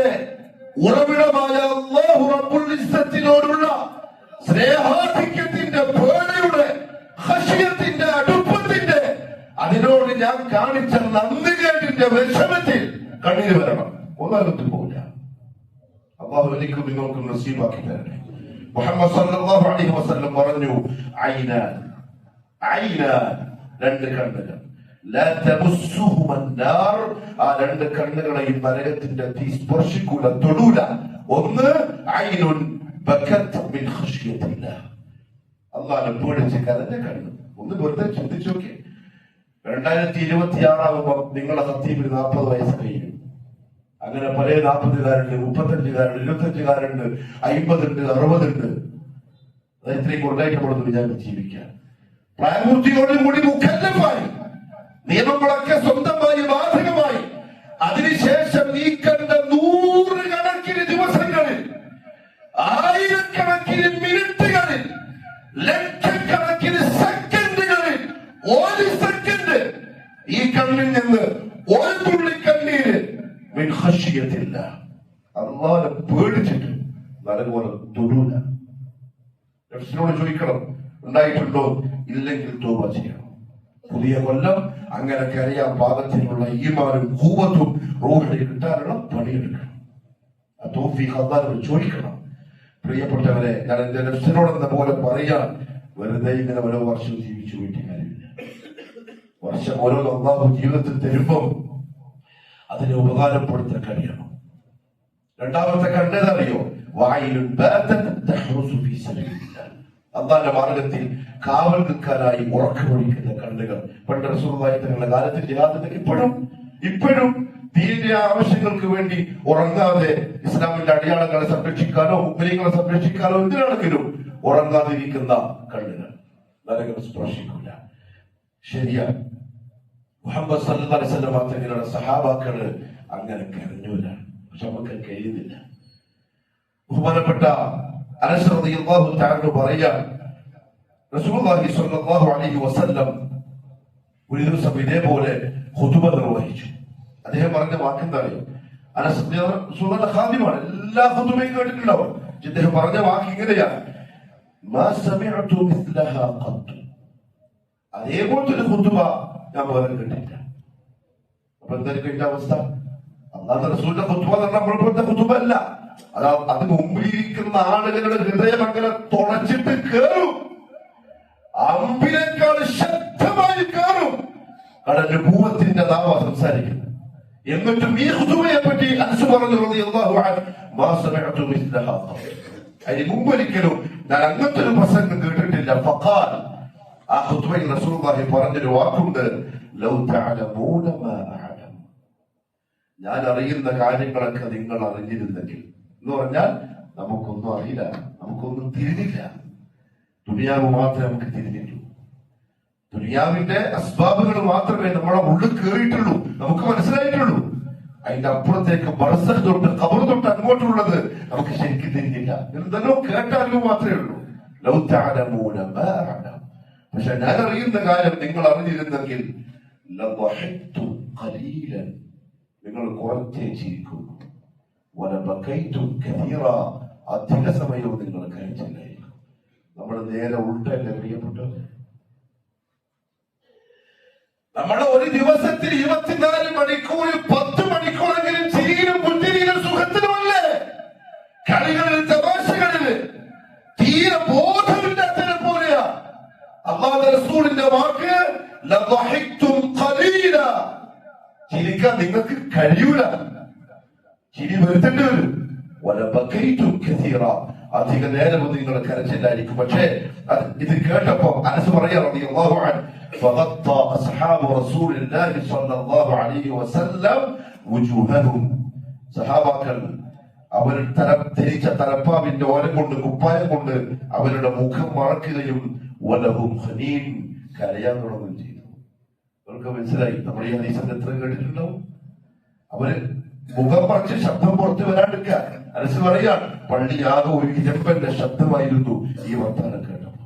ഉറവിടമായ അല്ലാഹു റബ്ബുൽ ഇസ്സത്തിനോടുള്ള സ്നേഹാധിക്യത്തിന്റെ പേടിയുടെ ഖശിയത്തിന്റെ അടുപ്പത്തിന്റെ അതിനോട് ഞാൻ കാണിച്ച നന്ദികേടിന്റെ വിഷമത്തിൽ കണ്ണീര് വരണം. ഒന്നാമത്തെ പോകില്ല. അല്ലാഹു എനിക്കും നിങ്ങൾക്കും നസീബാക്കി തരട്ടെ. മുഹമ്മദ് സല്ലല്ലാഹു അലൈഹി വസല്ലം പറഞ്ഞു, ഐനാൻ, രണ്ട് കണ്ണുകൾ, ലാ തമസ്സുഹുമ النار, ആ രണ്ട് കണ്ണുകളെയും നരകത്തിന്റെ തീ സ്പർശിക്കൂല, തൊടൂല. ഒന്ന് ഐനുൻ ബകത് മിൻ ഖശ്യത്തില്ലാഹ്, അല്ലാഹുവിനെ പേടിച്ച് കരഞ്ഞ കണ്ണ്. ഒന്ന് വെറുതെ ചിന്തിച്ചു നോക്കി. 2026 ആകുമ്പോൾ നിങ്ങളുടെ ഖത്തീബിന് 40 വയസ്സ് കഴിയും. അങ്ങനെ പല 40-കാരുണ്ട്, 35-കാരുണ്ട്, 25-കാരുണ്ട്, 50-ഉണ്ട്, 60-ഉണ്ട്. അത് ഇത്രയും കൊണ്ടായിട്ട് നമ്മളൊന്ന് വിചാരിച്ച് ജീവിക്കാൻ. പ്രായപൂർത്തിയോടുകൂടി മുഖല്ലഫായി, നിയമങ്ങളൊക്കെ സ്വന്തമായി ബാധകമായി, അതിനുശേഷം ഈ കണ്ട 100 കണക്കിന് ദിവസങ്ങൾ ആയിരക്കണക്കിന് മിനിറ്റുകളിൽ, ലക്ഷക്കണക്കിന് സെക്കൻഡുകളിൽ, ഒരു സെക്കൻഡ് ഈ കണ്ണിൽ നിന്ന് ഒരു തുള്ളി കണ്ണീര് മിൻ ഖശിയത്തില്ലാഹ്, അല്ലാഹുവിനെ പേടിച്ചിട്ട് നല്ലപോലെ തൊടൂല. നഫ്സിനോട് ചോദിക്കണം, ഉണ്ടായിട്ടുണ്ടോ? ഇല്ലെങ്കിൽ തൗബ ചെയ്യണം. പുതിയ കൊല്ലം അങ്ങനെ കരയാൻ പാകത്തിനുള്ള ഈമാനും ഖുവ്വത്തും റൂഹിൽ കിട്ടാനുള്ള പണിയെടുക്കണം. ആ തൗഫീഖ് അല്ലാഹുവിനോട് ചോദിക്കണം. പ്രിയപ്പെട്ടവരെ, ഞാൻ എന്റെ നഫ്സിനോടെന്ന പോലെ പറയാൻ, വെറുതെ ഇങ്ങനെ ഓരോ വർഷം ജീവിച്ചു പോയിട്ട് കാര്യമില്ല. വർഷം ഓരോന്ന് അല്ലാഹു ജീവിതത്തിൽ തരുമ്പം അതിനെ ഉപകാരപ്പെടുത്താൻ കഴിയണം. രണ്ടാമത്തെ കണ്ടതറിയോ? വായിലുൻ അല്ലാഹുവിന്റെ മാർഗത്തിൽ കാവൽ നിൽക്കാനായി ഉറക്കമൊഴിക്കുന്ന കണ്ണുകൾ. പണ്ട് റസൂലുള്ളാഹി തങ്ങളുടെ കാലത്ത് ജിഹാദിന് ഇപ്പോഴും ദീനിന്റെ ആവശ്യങ്ങൾക്ക് വേണ്ടി ഉറങ്ങാതെ ഇസ്ലാമിന്റെ അടയാളങ്ങളെ സംരക്ഷിക്കാനോ മുസ്ലിങ്ങളെ സംരക്ഷിക്കാനോ എന്തിനാണെങ്കിലും ഉറങ്ങാതിരിക്കുന്ന കണ്ണുകൾ നരകം സ്പർശിക്കില്ല. ശരിയാണ്. മുഹമ്മദ് സല്ലല്ലാഹു അലൈഹി വസല്ലം തങ്ങളുടെ സഹാബാക്കള് അങ്ങനെ കരഞ്ഞൂല. പക്ഷെ നമുക്ക് കഴിയുന്നില്ല. ബഹുമാനപ്പെട്ട അനസ് റളിയല്ലാഹു തആല പറയാൻ, റസൂലുള്ളാഹി സ്വല്ലല്ലാഹു അലൈഹി വസല്ലം ഒരു ദിവസം ഇതേപോലെ ഖുതുബ നിർവഹിച്ചു. അദ്ദേഹം പറഞ്ഞ വാക്കെന്താണ്? അനസ് റസൂലുള്ളാഹിയുടെ ഖാദിമാണ്, എല്ലാ ഖുതുബയും കേട്ടിട്ടുണ്ടാവും. അദ്ദേഹം പറഞ്ഞ വാക്ക് ഇങ്ങനെയാണ്, മാ സമിഅതു മിസ്ലഹാ ഖത്ത്. അതേപോലത്തെ ഒരു ഖുതുബ ഞാൻ വേറെ കേട്ടില്ല. അപ്പൊ എന്തായിരിക്കും എന്റെ അവസ്ഥ? അല്ലാഹുവിന്റെ റസൂലിന്റെ ഖുതുബ എന്ന് പറഞ്ഞാൽ നമ്മളെ ഖുതുബ അല്ല. അത് മുമ്പിലിരിക്കുന്ന ആളുകളുടെ ഹൃദയം അങ്ങനെ തുളച്ചിട്ട് കേറും, അമ്പിനേക്കാൾ ശക്തമായി കേറും. കടലിന്റെ ഭൂമത്തിന്റെ നാമ സംസാരിക്കുന്നു. എന്നിട്ടും ഈ ഖുതുബയെ പറ്റി അനസ് പറഞ്ഞു റളിയല്ലാഹു അൻഹു, മാ സമിഅതു മിസ്ലഹാ ഖത്ത്. അതിന് മുമ്പൊരിക്കലും ഞാൻ അങ്ങനത്തെ ഒരു പ്രസംഗം കേട്ടിട്ടില്ല. ഫഖാൽ, ആ ഖുതുബയിൽ റസൂലുള്ളാഹി പറഞ്ഞൊരു വാക്കുണ്ട്, ലൗ തഅലമൂന മാ അഅലം. ഞാൻ അറിയുന്ന കാര്യങ്ങളൊക്കെ നിങ്ങൾ അറിഞ്ഞിരുന്നെങ്കിൽ. എന്ന് പറഞ്ഞാൽ നമുക്കൊന്നും അറിയില്ല, നമുക്കൊന്നും തിരിഞ്ഞില്ല. ദുനിയാവ് മാത്രമേ നമുക്ക് തിരിഞ്ഞിട്ടുള്ളൂ. ദുനിയാവിന്റെ അസ്ബാബുകൾ മാത്രമേ നമ്മളെ ഉള്ളിൽ കയറിയിട്ടുള്ളൂ, നമുക്ക് മനസ്സിലായിട്ടുള്ളൂ. അതിന്റെ അപ്പുറത്തേക്ക് ബർസഖ് തൊട്ട് ഖബർ തൊട്ട് അങ്ങോട്ടുള്ളത് നമുക്ക് ശരിക്കും തിരിഞ്ഞില്ല. എന്തെല്ലോ കേട്ടാലും മാത്രമേ ഉള്ളൂ. ലൗ തഅലമൂന മാ അഅലം. പക്ഷെ ഞാൻ അറിയുന്ന കാര്യം നിങ്ങൾ അറിഞ്ഞിരുന്നെങ്കിൽ ലദഹക്തു ഖലീലൻ, നിങ്ങൾ കുറച്ചേ ചിരിക്കും. വലബകൈതു കസീറ, അധിക സമയവും നിങ്ങൾ കരച്ചില്ലായിരിക്കും. നമ്മൾ നേരെ ഉൾട്ടല്ലേ പ്രിയപ്പെട്ടത്? നമ്മൾ ഒരു ദിവസത്തിൽ 24 മണിക്കൂർ 10 മണിക്കൂറെങ്കിലും ചിരിയിലും പുഞ്ചിരിയിലും സുഖത്തിലുമല്ലേ? കളികളിൽ തമാശകളില് തീരെ ബോധമില്ലാത്തതിനെ പോലെയാ. അല്ലാഹുവിന്റെ റസൂലിന്റെ വാക്ക് ലദഹക്തും ഖലീല, ചിരിക്കാൻ നിങ്ങൾക്ക് കഴിയൂല, ചിരി വരുത്തേണ്ടി വരും. വലബകൈതും കസീറ, അധിക നേരം നിങ്ങൾ കരച്ചില്ലായിരിക്കും. പക്ഷേ ഇത് കേട്ടപ്പോ അനസ് പറയാ റളിയല്ലാഹു അൻഹു, ഫഗത്ത അസ്ഹാബു റസൂലില്ലാഹി സ്വല്ലല്ലാഹു അലൈഹി വസല്ലം വുജൂഹഹും, സഹാബാക്കൾ അവർ ധരിച്ച തലപ്പാവിന്റെ ഓരം കൊണ്ട്, കുപ്പായം കൊണ്ട് അവരുടെ മുഖം മറക്കുകയും വലഹും ഖനീൻ, കരയാൻ തുടങ്ങുകയും ചെയ്തു. അവർക്ക് മനസ്സിലായി. നമ്മൾ ഈ ഹദീസിന്റെ എത്ര കേട്ടിട്ടുണ്ടാവും? അവര് മുഖം മറച്ച് ശബ്ദം പുറത്ത് വരാണ്ടിരിക്കാൻ അനസ് പറയാൻ, പള്ളിയാകെ ഒരു ഇരമ്പന്റെ ശബ്ദമായിരുന്നു ഈ വർത്താനം കേട്ടപ്പോ.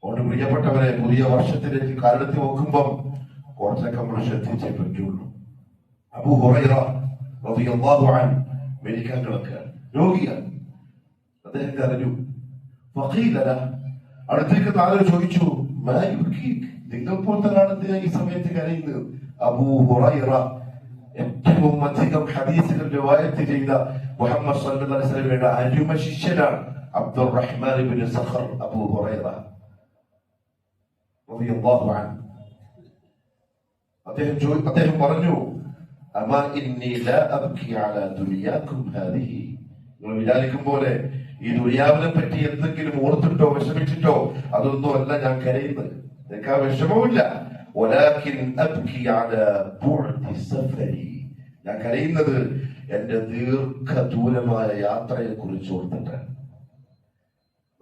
അതുകൊണ്ട് പ്രിയപ്പെട്ടവരെ, പുതിയ വർഷത്തിലേക്ക് കാലെടുത്ത് നോക്കുമ്പം കുറച്ചൊക്കെ നമ്മൾ ശ്രദ്ധിച്ചേ പറ്റുള്ളൂ. അബൂ ഹുറൈറ റളിയല്ലാഹു അൻഹു മെഡിക്കൽ കിടക്കുകയാണ്, രോഗിയാണ്. അദ്ദേഹം കരഞ്ഞു. ഫഖീല ലഹു, അടുത്തേക്ക് താങ്കൾ ചോദിച്ചു, മാ യുബ്കീക്, നിങ്ങൾ പോലത്തെ ഈ സമയത്ത് കരയുന്നത്? അബൂ ഹുറൈറ ഏറ്റവും അധികം ഹദീസുകൾ റിവായത്ത് ചെയ്ത മുഹമ്മദ് സല്ലല്ലാഹു അലൈഹി വസല്ലമയുടെ അരുമ ശിഷ്യനാണ് അബ്ദുറഹ്മാൻ ഇബ്നു സഖർ അബൂ ഹുറൈറ റളിയല്ലാഹു അൻഹു. അദ്ദേഹം പറഞ്ഞു, അമാ ഇന്നി ലാ അബ്കി അലാ ദുനിയാകും ഹാദിഹി, നിങ്ങൾ വിചാരിക്കും പോലെ ഈ ദുനിയാവിനെ പറ്റി എന്തെങ്കിലും ഓർത്തിട്ടോ വിഷമിച്ചിട്ടോ അതൊന്നും അല്ല ഞാൻ കരയുന്നത്. എനിക്ക് ആ വിഷമവുമില്ല. വലാകിൻ അബ്കി അലാ ബുഅദി സഫരി, ഞാൻ കരയുന്നത് എന്റെ ദീർഘദൂരമായ യാത്രയെ കുറിച്ച് ഓർത്തിട്ടാണ്.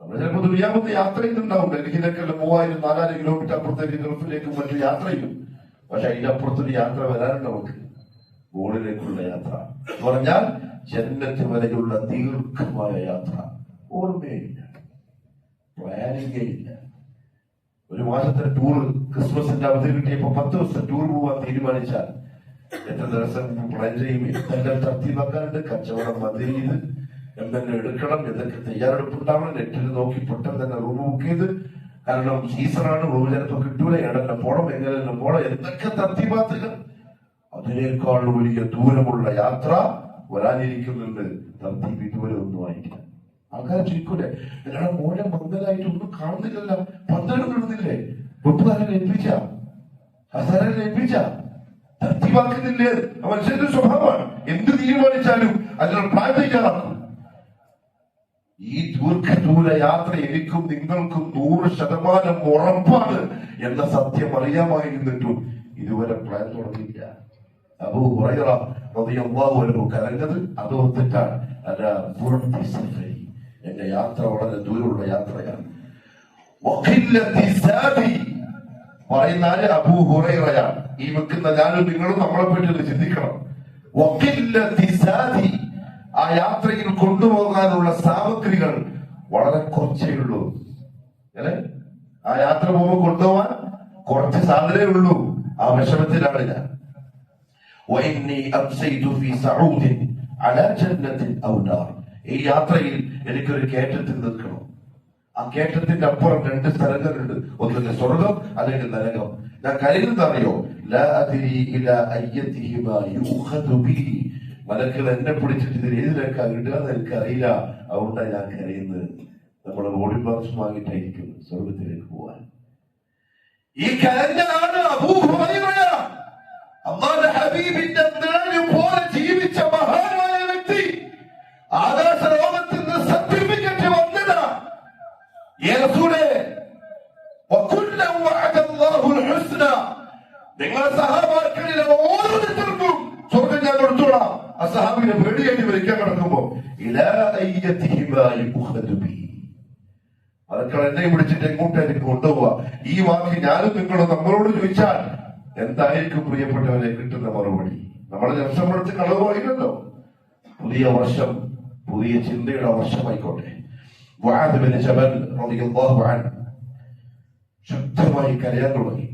നമ്മൾ ചിലപ്പോൾ ദുനിയാവിന്റെ യാത്ര ചെയ്യുന്നുണ്ടാവും, ഡൽഹിയിലേക്ക് 3000-4000 കിലോമീറ്റർ അപ്പുറത്തേക്ക് ഗൾഫിലേക്കും മറ്റു യാത്ര ചെയ്യും. പക്ഷെ അതിനപ്പുറത്തൊരു യാത്ര വരാനുണ്ട് നമുക്ക്. മുകളിലേക്കുള്ള യാത്ര എന്ന് പറഞ്ഞാൽ ജന്നത്ത് വരെയുള്ള ദീർഘമായ യാത്ര. ഓർമ്മയില്ല, പ്ലാനിങ്ങേ ഇല്ല. ഒരു മാസത്തെ ടൂർ, ക്രിസ്മസിന്റെ അവധി കിട്ടിയപ്പോ 10 ദിവസം ടൂർ പോവാൻ തീരുമാനിച്ചാൽ എത്ര ദിവസം പ്ലാൻ ചെയ്യും? എന്തെല്ലാം തർത്തീവാക്കാനുണ്ട്, കച്ചവടം മതി ചെയ്ത് എന്തെല്ലാം എടുക്കണം, എന്തൊക്കെ തയ്യാറെടുപ്പുണ്ടാവണം, നെറ്റിൽ നോക്കി പെട്ടെന്ന് തന്നെ റൂം ബുക്ക് ചെയ്ത്, കാരണം സീസണാണ്, റൂം ചിലപ്പോ കിട്ടൂല, എടെല്ലാം പോണം, എങ്ങനെയെല്ലാം പോണം, എന്തൊക്കെ തർത്തീവാത്തുകൾ. അതിനേക്കാൾ വലിയ ദൂരമുള്ള യാത്ര വരാനിരിക്കുന്നുണ്ട്. തർത്തീബ് ഇതുവരെ ഒന്നും ആയിട്ടില്ല. ആൾക്കാരെ ചോദിക്കൂലേ, എല്ലാവരും മോനെ മംഗലായിട്ട് ഒന്നും കാണുന്നില്ലല്ല, 12 കിടുന്നില്ലേ, വെപ്പുകാരനെ ഏൽപ്പിച്ച, ഹസനെ ഏൽപ്പിച്ച, തർത്തീവാക്കുന്നില്ലേ? മനുഷ്യന്റെ സ്വഭാവമാണ്. എന്ത് തീരുമാനിച്ചാലും അതിനുള്ള പ്ലാൻ തയ്യാറാക്കും. ഈ ദീർഘദൂര യാത്ര എനിക്കും നിങ്ങൾക്കും 100% ഉറപ്പാണ് എന്ന സത്യം അറിയാമായിരുന്നിട്ടും ഇതുവരെ പ്ലാൻ തുടങ്ങിയില്ല. അബൂ ഹുറൈറ റളിയല്ലാഹു അൻഹു കരഞ്ഞത് അതോർത്തിട്ടാണ്. എന്റെ യാത്ര വളരെ ദൂരമുള്ള യാത്രയാണ്. പറയുന്ന അബൂ ഹുറൈറയാണ്. ഈ വെക്കുന്ന ഞാനും നിങ്ങളും നമ്മളെ പറ്റി ചിന്തിക്കണം. ആ യാത്രയിൽ കൊണ്ടുപോകാനുള്ള സാമഗ്രികൾ വളരെ കുറച്ചേ ഉള്ളൂ. ആ യാത്ര പോകുമ്പോൾ കൊണ്ടുപോകാൻ കുറച്ച് സാധനമേ ഉള്ളൂ. ആ വിഷമത്തിലാണ് ഞാൻ. ഈ യാത്രയിൽ എനിക്കൊരു കയറ്റത്തിൽ നിൽക്കണം. ആ കയറ്റത്തിന്റെ അപ്പുറം 2 സ്ഥലങ്ങളുണ്ട്. ഒന്നിന്റെ സ്വർഗം, അല്ലെങ്കിൽ നരകം. ഞാൻ കരയുന്നറിയോ? മലക്കുകൾ എന്നെ പിടിച്ചിട്ട് ഇതിൽ ഏതിലേക്കാ ഇടുക എന്ന് എനിക്കറിയില്ല. അതുകൊണ്ടാണ് ഞാൻ കരയുന്നത്. നമ്മുടെ ബോഡി പാർട്സ് വാങ്ങിയിട്ടായിരിക്കും സ്വർഗത്തിലേക്ക് പോവാൻ. ഈ കരഞ്ഞാണ് അബൂ ഹുറൈറ, അല്ലാഹുവിന്റെ ഹബീബിന്റെ നിഴല് പോലെ ജീവിച്ച മഹാനായ വ്യക്തി. ആകാശ ലോകത്തിൽ നിന്ന് സർട്ടിഫിക്കറ്റ് വന്നതാ. നിങ്ങളെ സഹാബാക്കളിലെ ഓരോരുത്തർക്കും സ്വർഗം ഞാൻ കൊടുത്തോളാം. ആ സഹാബിനെ പേടിയായിട്ട് വരയ്ക്കാൻ കിടക്കുമ്പോ അതൊക്കെ എന്നെ വിളിച്ചിട്ട് എങ്ങോട്ടായിരിക്കും കൊണ്ടുപോവാ? ഈ വാക്ക് ഞാനും നിങ്ങളും നമ്മളോട് ചോദിച്ചാൽ എന്തായിരിക്കും പ്രിയപ്പെട്ടവരെ കിട്ടുന്ന മറുപടി? നമ്മളെ രക്ഷപ്പെടുത്തി കളവുമായില്ലല്ലോ. പുതിയ വർഷം പുതിയ ചിന്തയുടെ വർഷമായിക്കോട്ടെ. മുആദ് ബിൻ ജബൽ റളിയല്ലാഹു അൻഹു ശക്തമായി കരയാൻ തുടങ്ങി.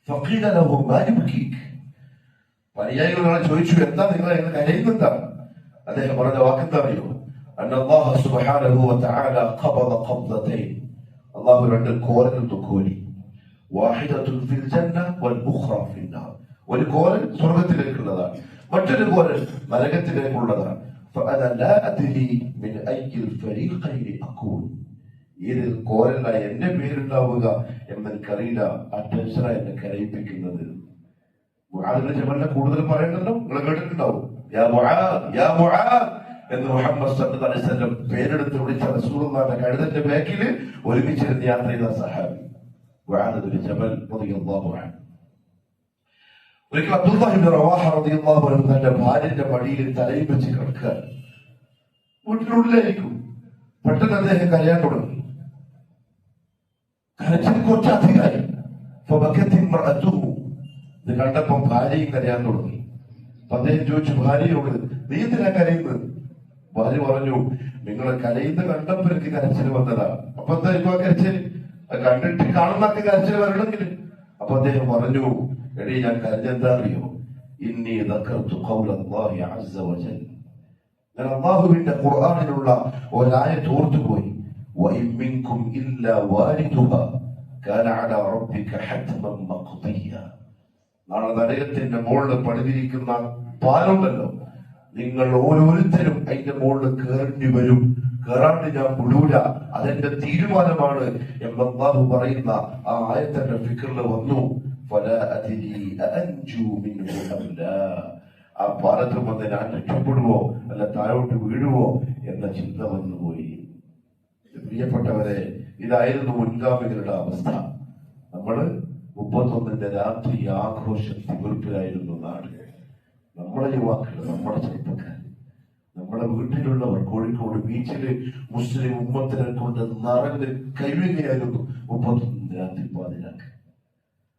ഫഖീല ലഹു മാ യുബ്കീക്? പരിയായികളെ ചോദിച്ചു, എന്താ നിങ്ങൾ കരയുന്നത്? അദ്ദേഹം പറഞ്ഞ വാക്കെന്താ അറിയോ? അല്ലാഹു സുബ്ഹാനഹു വ തആല ഖബദ ഖബ്ദതൈൻ. അല്ലാഹു 2 കോരൽ കോരി. വാഹിദത്തുൻ ഫിൽ ജന്ന വൽ ഉഖ്റ ഫിൽ നാർ. ഒരു കോരൽ സ്വർഗ്ഗത്തിലേക്കുള്ളതാണ്, മറ്റൊരു കോരൽ നരകത്തിലേക്കുള്ളതാണ്. فأنا لا أدري من أي الفريقين أكون. ഇതിൽ കോരല എന്റെ പേരുണ്ടാവുക എന്നെനിക്കറിയില്ല. ആ ടെൻഷനാ എന്നെ കരയിപ്പിക്കുന്നത്. മുആദ് ജബലിനെ കൂടുതൽ പറയണ്ടല്ലോ, നിങ്ങൾ കേട്ടിട്ടുണ്ടാവും. യാ മുആദ്, യാ മുആദ് എന്ന് മുഹമ്മദ് സല്ലല്ലാഹു അലൈഹി വസല്ലം പേരെടുത്ത് വിളിച്ച റസൂലുള്ളാഹിന്റെ കഴുതന്റെ ബാക്കിൽ ഒരുമിച്ചിരുന്ന് യാത്ര ചെയ്ത സഹാബി മുആദ് ബിൻ ജബൽ റളിയല്ലാഹു അൻഹു. ഒരിക്കൽ അബ്ദുല്ലാഹി ഇബ്നു റവാഹ റളിയല്ലാഹു അൻഹു തന്റെ ഭാര്യന്റെ മടിയിൽ തലയിൽ വെച്ച് കിടക്കാൻ വീട്ടിനുള്ളിലായിരിക്കും. പെട്ടെന്ന് അദ്ദേഹം കരയാൻ തുടങ്ങി. കരച്ചിൽ കുറച്ചധികമായി. ഇത് കണ്ടപ്പം ഭാര്യയും കരയാൻ തുടങ്ങി. അദ്ദേഹം ചോദിച്ചു ഭാര്യയോട്, നീ എന്തിനാ കരയുന്നത്? ഭാര്യ പറഞ്ഞു, നിങ്ങൾ കരയുന്നത് കണ്ടപ്പോൾ എനിക്ക് കരച്ചിൽ വന്നതാണ്. അപ്പൊ എന്തായിരിക്കും ആ കരച്ചിൽ? കണ്ടിട്ട് കാണുന്നൊക്കെ കരച്ചിൽ വരണമെങ്കിൽ. അപ്പൊ അദ്ദേഹം പറഞ്ഞു, എടീ ഞാൻ കരഞ്ഞെന്താ അറിയോ? ഇന്നി ദക്കർതു ഖൗലല്ലാഹി അസ്സ വജൽ. ഞാൻ അല്ലാഹുവിന്റെ ഖുർആനിലുള്ള ഒരായത്ത് ഓർത്തുപോയി. വഇൻ മിൻകും ഇല്ലാ വാരിദുഹാ കാന അലാ റബ്ബിക ഹത്മൻ മഖ്ദിയ. നാളെ നരകത്തിന്റെ മുകളിൽ പണിതിരിക്കുന്ന പാലുണ്ടല്ലോ, നിങ്ങൾ ഓരോരുത്തരും അതിന്റെ മുകളിൽ കയറേണ്ടി വരും. കയറാണ്ട് ഞാൻ വിടൂല, അതെന്റെ തീരുമാനമാണ് എന്ന് അല്ലാഹു പറയുന്ന ആ ആയത്തിന്റെ ഫിക്റിൽ വന്നു. ഫലാ അദ്രി അഅൻജു മിൻഹു അം ലാ. ആ പാലത്തിൽ വന്ന് ഞാൻ രക്ഷപ്പെടുവോ അല്ല താഴോട്ട് വീഴുവോ എന്ന ചിന്ത വന്നുപോയി. പ്രിയപ്പെട്ടവരെ, ഇതായിരുന്നു മുൻഗാമികളുടെ അവസ്ഥ. നമ്മള് 31 രാത്രി ആഘോഷ തീർപ്പിലായിരുന്നു നാട്. നമ്മുടെ യുവാക്കൾ, നമ്മുടെ ചെറുപ്പക്കാർ, നമ്മുടെ വീട്ടിലുള്ളവർ കോഴിക്കോട് ബീച്ചില് മുസ്ലിം ഉമ്മത്തിനെ കൊണ്ട് നിറഞ്ഞ് കഴിയുകയായിരുന്നു 31 രാത്രി പാതിരാക്ക്.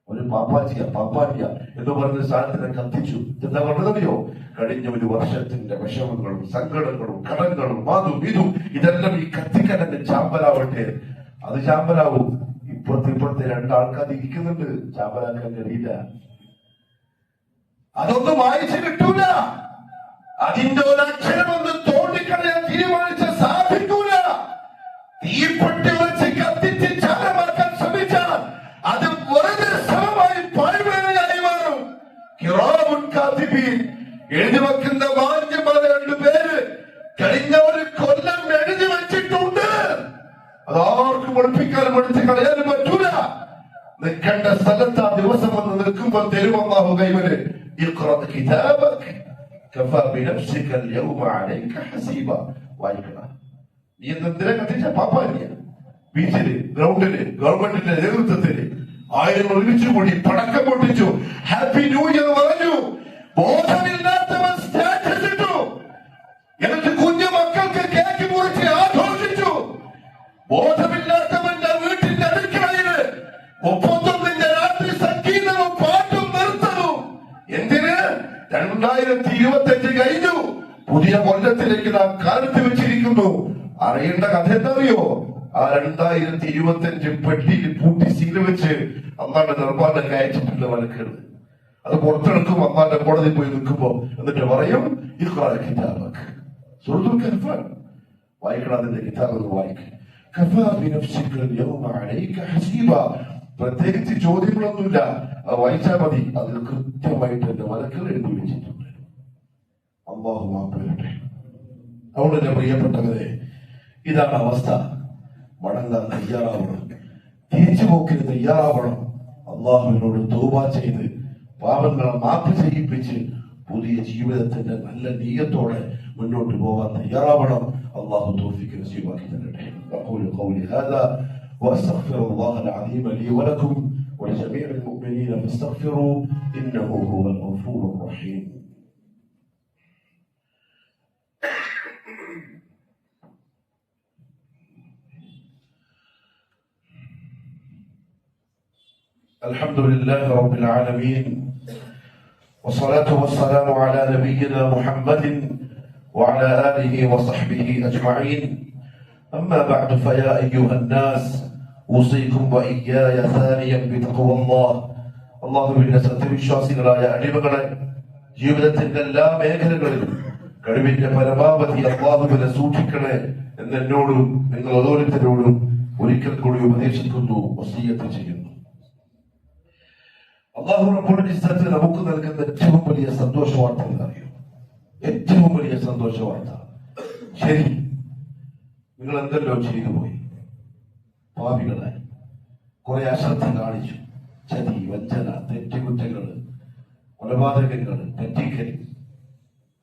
ഒരു പാപ്പാറ്റിയ എന്ന് പറയുന്ന സാധനത്തിനെ കത്തിച്ചു. എന്താ പറഞ്ഞതറിയോ? കഴിഞ്ഞ ഒരു വർഷത്തിന്റെ വിഷമങ്ങളും സങ്കടങ്ങളും കടങ്ങളും അതും ഇതും ഇതെല്ലാം ഈ കത്തിക്കടന്റെ ചാമ്പലാവട്ടെ. അത് ചാമ്പലാവും. ഇപ്പുറത്തെ രണ്ടാൾക്കാർ ഇരിക്കുന്നുണ്ട്, ചാമ്പലാക്കാൻ കഴിയില്ല. അതൊന്നും വായിച്ചു കിട്ടൂല. അതിന്റെ ഒരക്ഷരമൊന്ന് തോണ്ടിക്കളയാൻ തീരുമാനിച്ച സാധിക്കൂല. തീപ്പെട്ടി വെച്ച് കത്തിച്ച് ചാരമാക്കാൻ ശ്രമിച്ചാൽ അത് വെറുതെ ശ്രമമായി പാഴ്വേലയായി മാറും. കിറാമുൻ കാതിബീൻ, എഴുതി വെക്കുന്ന മാന്യമായ 2 പേര് കഴിഞ്ഞ ഒരു കൊല്ലം എഴുതി വെച്ചിട്ടുണ്ട്. അതാർക്കും ഒളിപ്പിക്കാനും എടുത്ത് കളയാനും പറ്റൂല. നിൽക്കേണ്ട സ്ഥലത്ത് ആ ദിവസം വന്ന് നിൽക്കുമ്പോൾ തരും അല്ലാഹു കൈവര്. ഇഖ്റ കിതാബക കഫാ ബിനഫ്സിക അൽയൗമ അലൈക ഹസീബ. വായിക്കണം. നീ എന്തിനാ കത്തിച്ച? പാപ്പാനിയ ബീച്ചില്, ഗ്രൗണ്ടില്, ഗവൺമെന്റിന്റെ നേതൃത്വത്തില് ആയിരങ്ങൾ ഒരുമിച്ച് കൂടി പടക്കം പൊട്ടിച്ചു, ഹാപ്പി ന്യൂ ഇയർ പറഞ്ഞു. ബോധമില്ലാത്തവൻ സ്റ്റാറ്റസ് ഇട്ടു. എന്നിട്ട് കുഞ്ഞു മക്കൾക്ക് കേക്ക് മുറിച്ച് ആഘോഷിച്ചു. ബോധമില്ലാത്തവന്റെ വീട്ടിന്റെ അടുക്കളയില് 31 രാത്രി സംഗീതവും പാട്ടും നിർത്തവും. എന്തിന്? 2025 കഴിഞ്ഞു, പുതിയ കൊല്ലത്തിലേക്ക് നാം കാലത്ത് വെച്ചിരിക്കുന്നു. അറിയേണ്ട കഥ എന്താറിയോ? ആ 2025 പെട്ടിയിൽ പൂട്ടി സീല് വെച്ച് അമ്മാന്റെ നിർമ്മാണം അയച്ചിട്ടുള്ള വഴക്കുകൾ. അത് പുറത്തെടുക്കും. അമ്മാന്റെ കോടതി പോയി നിൽക്കുമ്പോ എന്നിട്ട് പറയും കിതാബക്, സൂറത്തുൽ കഹ്ഫ് വായിക്കണം. അതിന്റെ കിതാബ് ഒന്ന് വായിക്കും. കഫാ ബിനഫ്സിക അൽയൗമ അലൈക ഹസീബ. പ്രത്യേകിച്ച് ചോദ്യങ്ങളൊന്നുമില്ല, അത് വായിച്ചാൽ മതി. അതിൽ കൃത്യമായിട്ട് എന്റെ വഴക്കുകൾ എഴുതി വെച്ചിട്ടുണ്ട്. അല്ലാഹു മാപ്പ് തരട്ടെ. അതുകൊണ്ട് എന്റെ പ്രിയപ്പെട്ടവരെ, ഇതാണ് അവസ്ഥ. മടങ്ങാൻ തയ്യാറാവണം, തിരിച്ചുപോക്കിന് തയ്യാറാവണം. അള്ളാഹുവിനോട് തൗബ ചെയ്ത് പാപങ്ങളെ മാപ്പ് ചെയ്യിപ്പിച്ച് പുതിയ ജീവിതത്തിന്റെ നല്ല നീയത്തോടെ മുന്നോട്ട് പോകാൻ തയ്യാറാവണം. അള്ളാഹു തൗഫീഖ് നസീബാക്കി തരട്ടെ. അഖൂലു ഖൗലി ഹാദാ വഅസ്തഗ്ഫിറുല്ലാഹൽ അലീമ ലീ വലക്കും വലിജമീഇൽ മുഅ്മിനീന ഫസ്തഗ്ഫിറൂ ഇന്നഹു ഹുവൽ ഗഫൂറുർ റഹീം. الحمد لله رب العالمين والصلاة والسلام على نبينا محمد وعلى آله وصحبه أجمعين. أما بعد فيا أيها الناس أوصيكم وإياي ثانيا بتقوى الله. الله بالنسبة വിശ്വാസികളായ അടിമകളെ ജീവിതത്തിന്റെ എല്ലാ മേഖലകളിലും കഴിവിന്റെ പരമാവധി അല്ലാഹുവിനെ സൂക്ഷിക്കണേ എന്നോടും നിങ്ങൾ ഓരോരുത്തരോടും ഒരിക്കൽ കൂടി ഉപദേശിക്കുന്നു, വസിയ്യത്ത് ചെയ്യുന്നു. അല്ലാഹു റബ്ബുൽ ഇസ്സത്ത് നമുക്ക് നൽകുന്ന ഏറ്റവും വലിയ സന്തോഷ വാർത്ത എന്നറിയോ? ഏറ്റവും വലിയ സന്തോഷ വാർത്ത. ശരി, നിങ്ങൾ എന്തെല്ലോ ചെയ്തു പോയി, പാപികളായി കുറെ അശ്രദ്ധ കാണിച്ചു, ചതി, വഞ്ചന, തെറ്റുകുറ്റങ്ങള്, കൊലപാതകങ്ങള്, പറ്റിക്കൽ,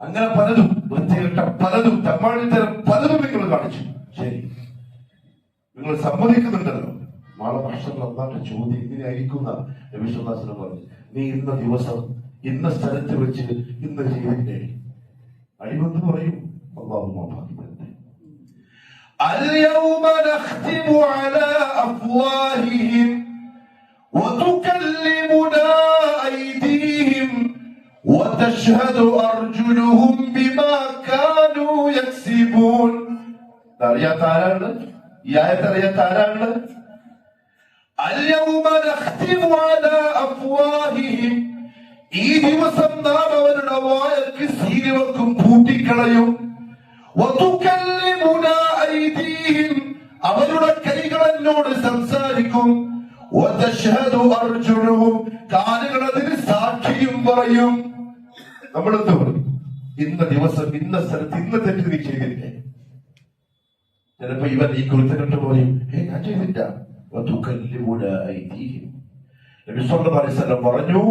അങ്ങനെ പലതും, വൃത്തികെട്ട പലതും, തമ്മാടിത്തരം പലതും നിങ്ങൾ കാണിച്ചു. ശരി, നിങ്ങൾ സമ്മതിക്കുന്നുണ്ടല്ലോ. നാളെ ഭക്ഷണം അള്ളാന്റെ ചോദ്യം ഇങ്ങനെ ആയിരിക്കുന്ന നബി സല്ലല്ലാഹു അലൈഹി വസല്ലം പറഞ്ഞു, നീ ഇന്ന ദിവസം ഇന്ന സ്ഥലത്ത് വെച്ച് ഇന്ന് ചെയ്തില്ലേ? അടിവെന്ന് പറയും. അല്ലാഹു മാപ്പാക്കി തരട്ടെ. اليوم نختم على أفواههم وتكلمنا أيديهم وتشهد أرجلهم بما كانوا يكسبون. അറിയാത്ത ആരാണ് ഈ ആയത്ത്? അറിയാത്ത ആരാണ്? اليوم نختم على أفواههم. ഈ ദിവസം നാം അവരുടെ വായക്ക് സീൽ വെക്കും, പൂട്ടിക്കളയും. وتكلمنا أيديهم. അവരുടെ കൈകൾ എന്നോട് സംസാരിക്കും. وتشهد أرجلهم. കാലുകൾ അതിന് സാക്ഷിയും പറയും. നമ്മൾ എന്ത് പറയും? ഇന്ന ദിവസം ഇന്ന സ്ഥലത്ത് ഇന്ന തെറ്റ് നീ ചെയ്തില്ലേ? ചിലപ്പോ ഇവൻ ഈ കുരുത്തക്കെട്ട് പറയും, ഞാൻ ചെയ്തില്ല. നബി സല്ലല്ലാഹു അലൈഹി വസല്ലം പറഞ്ഞു,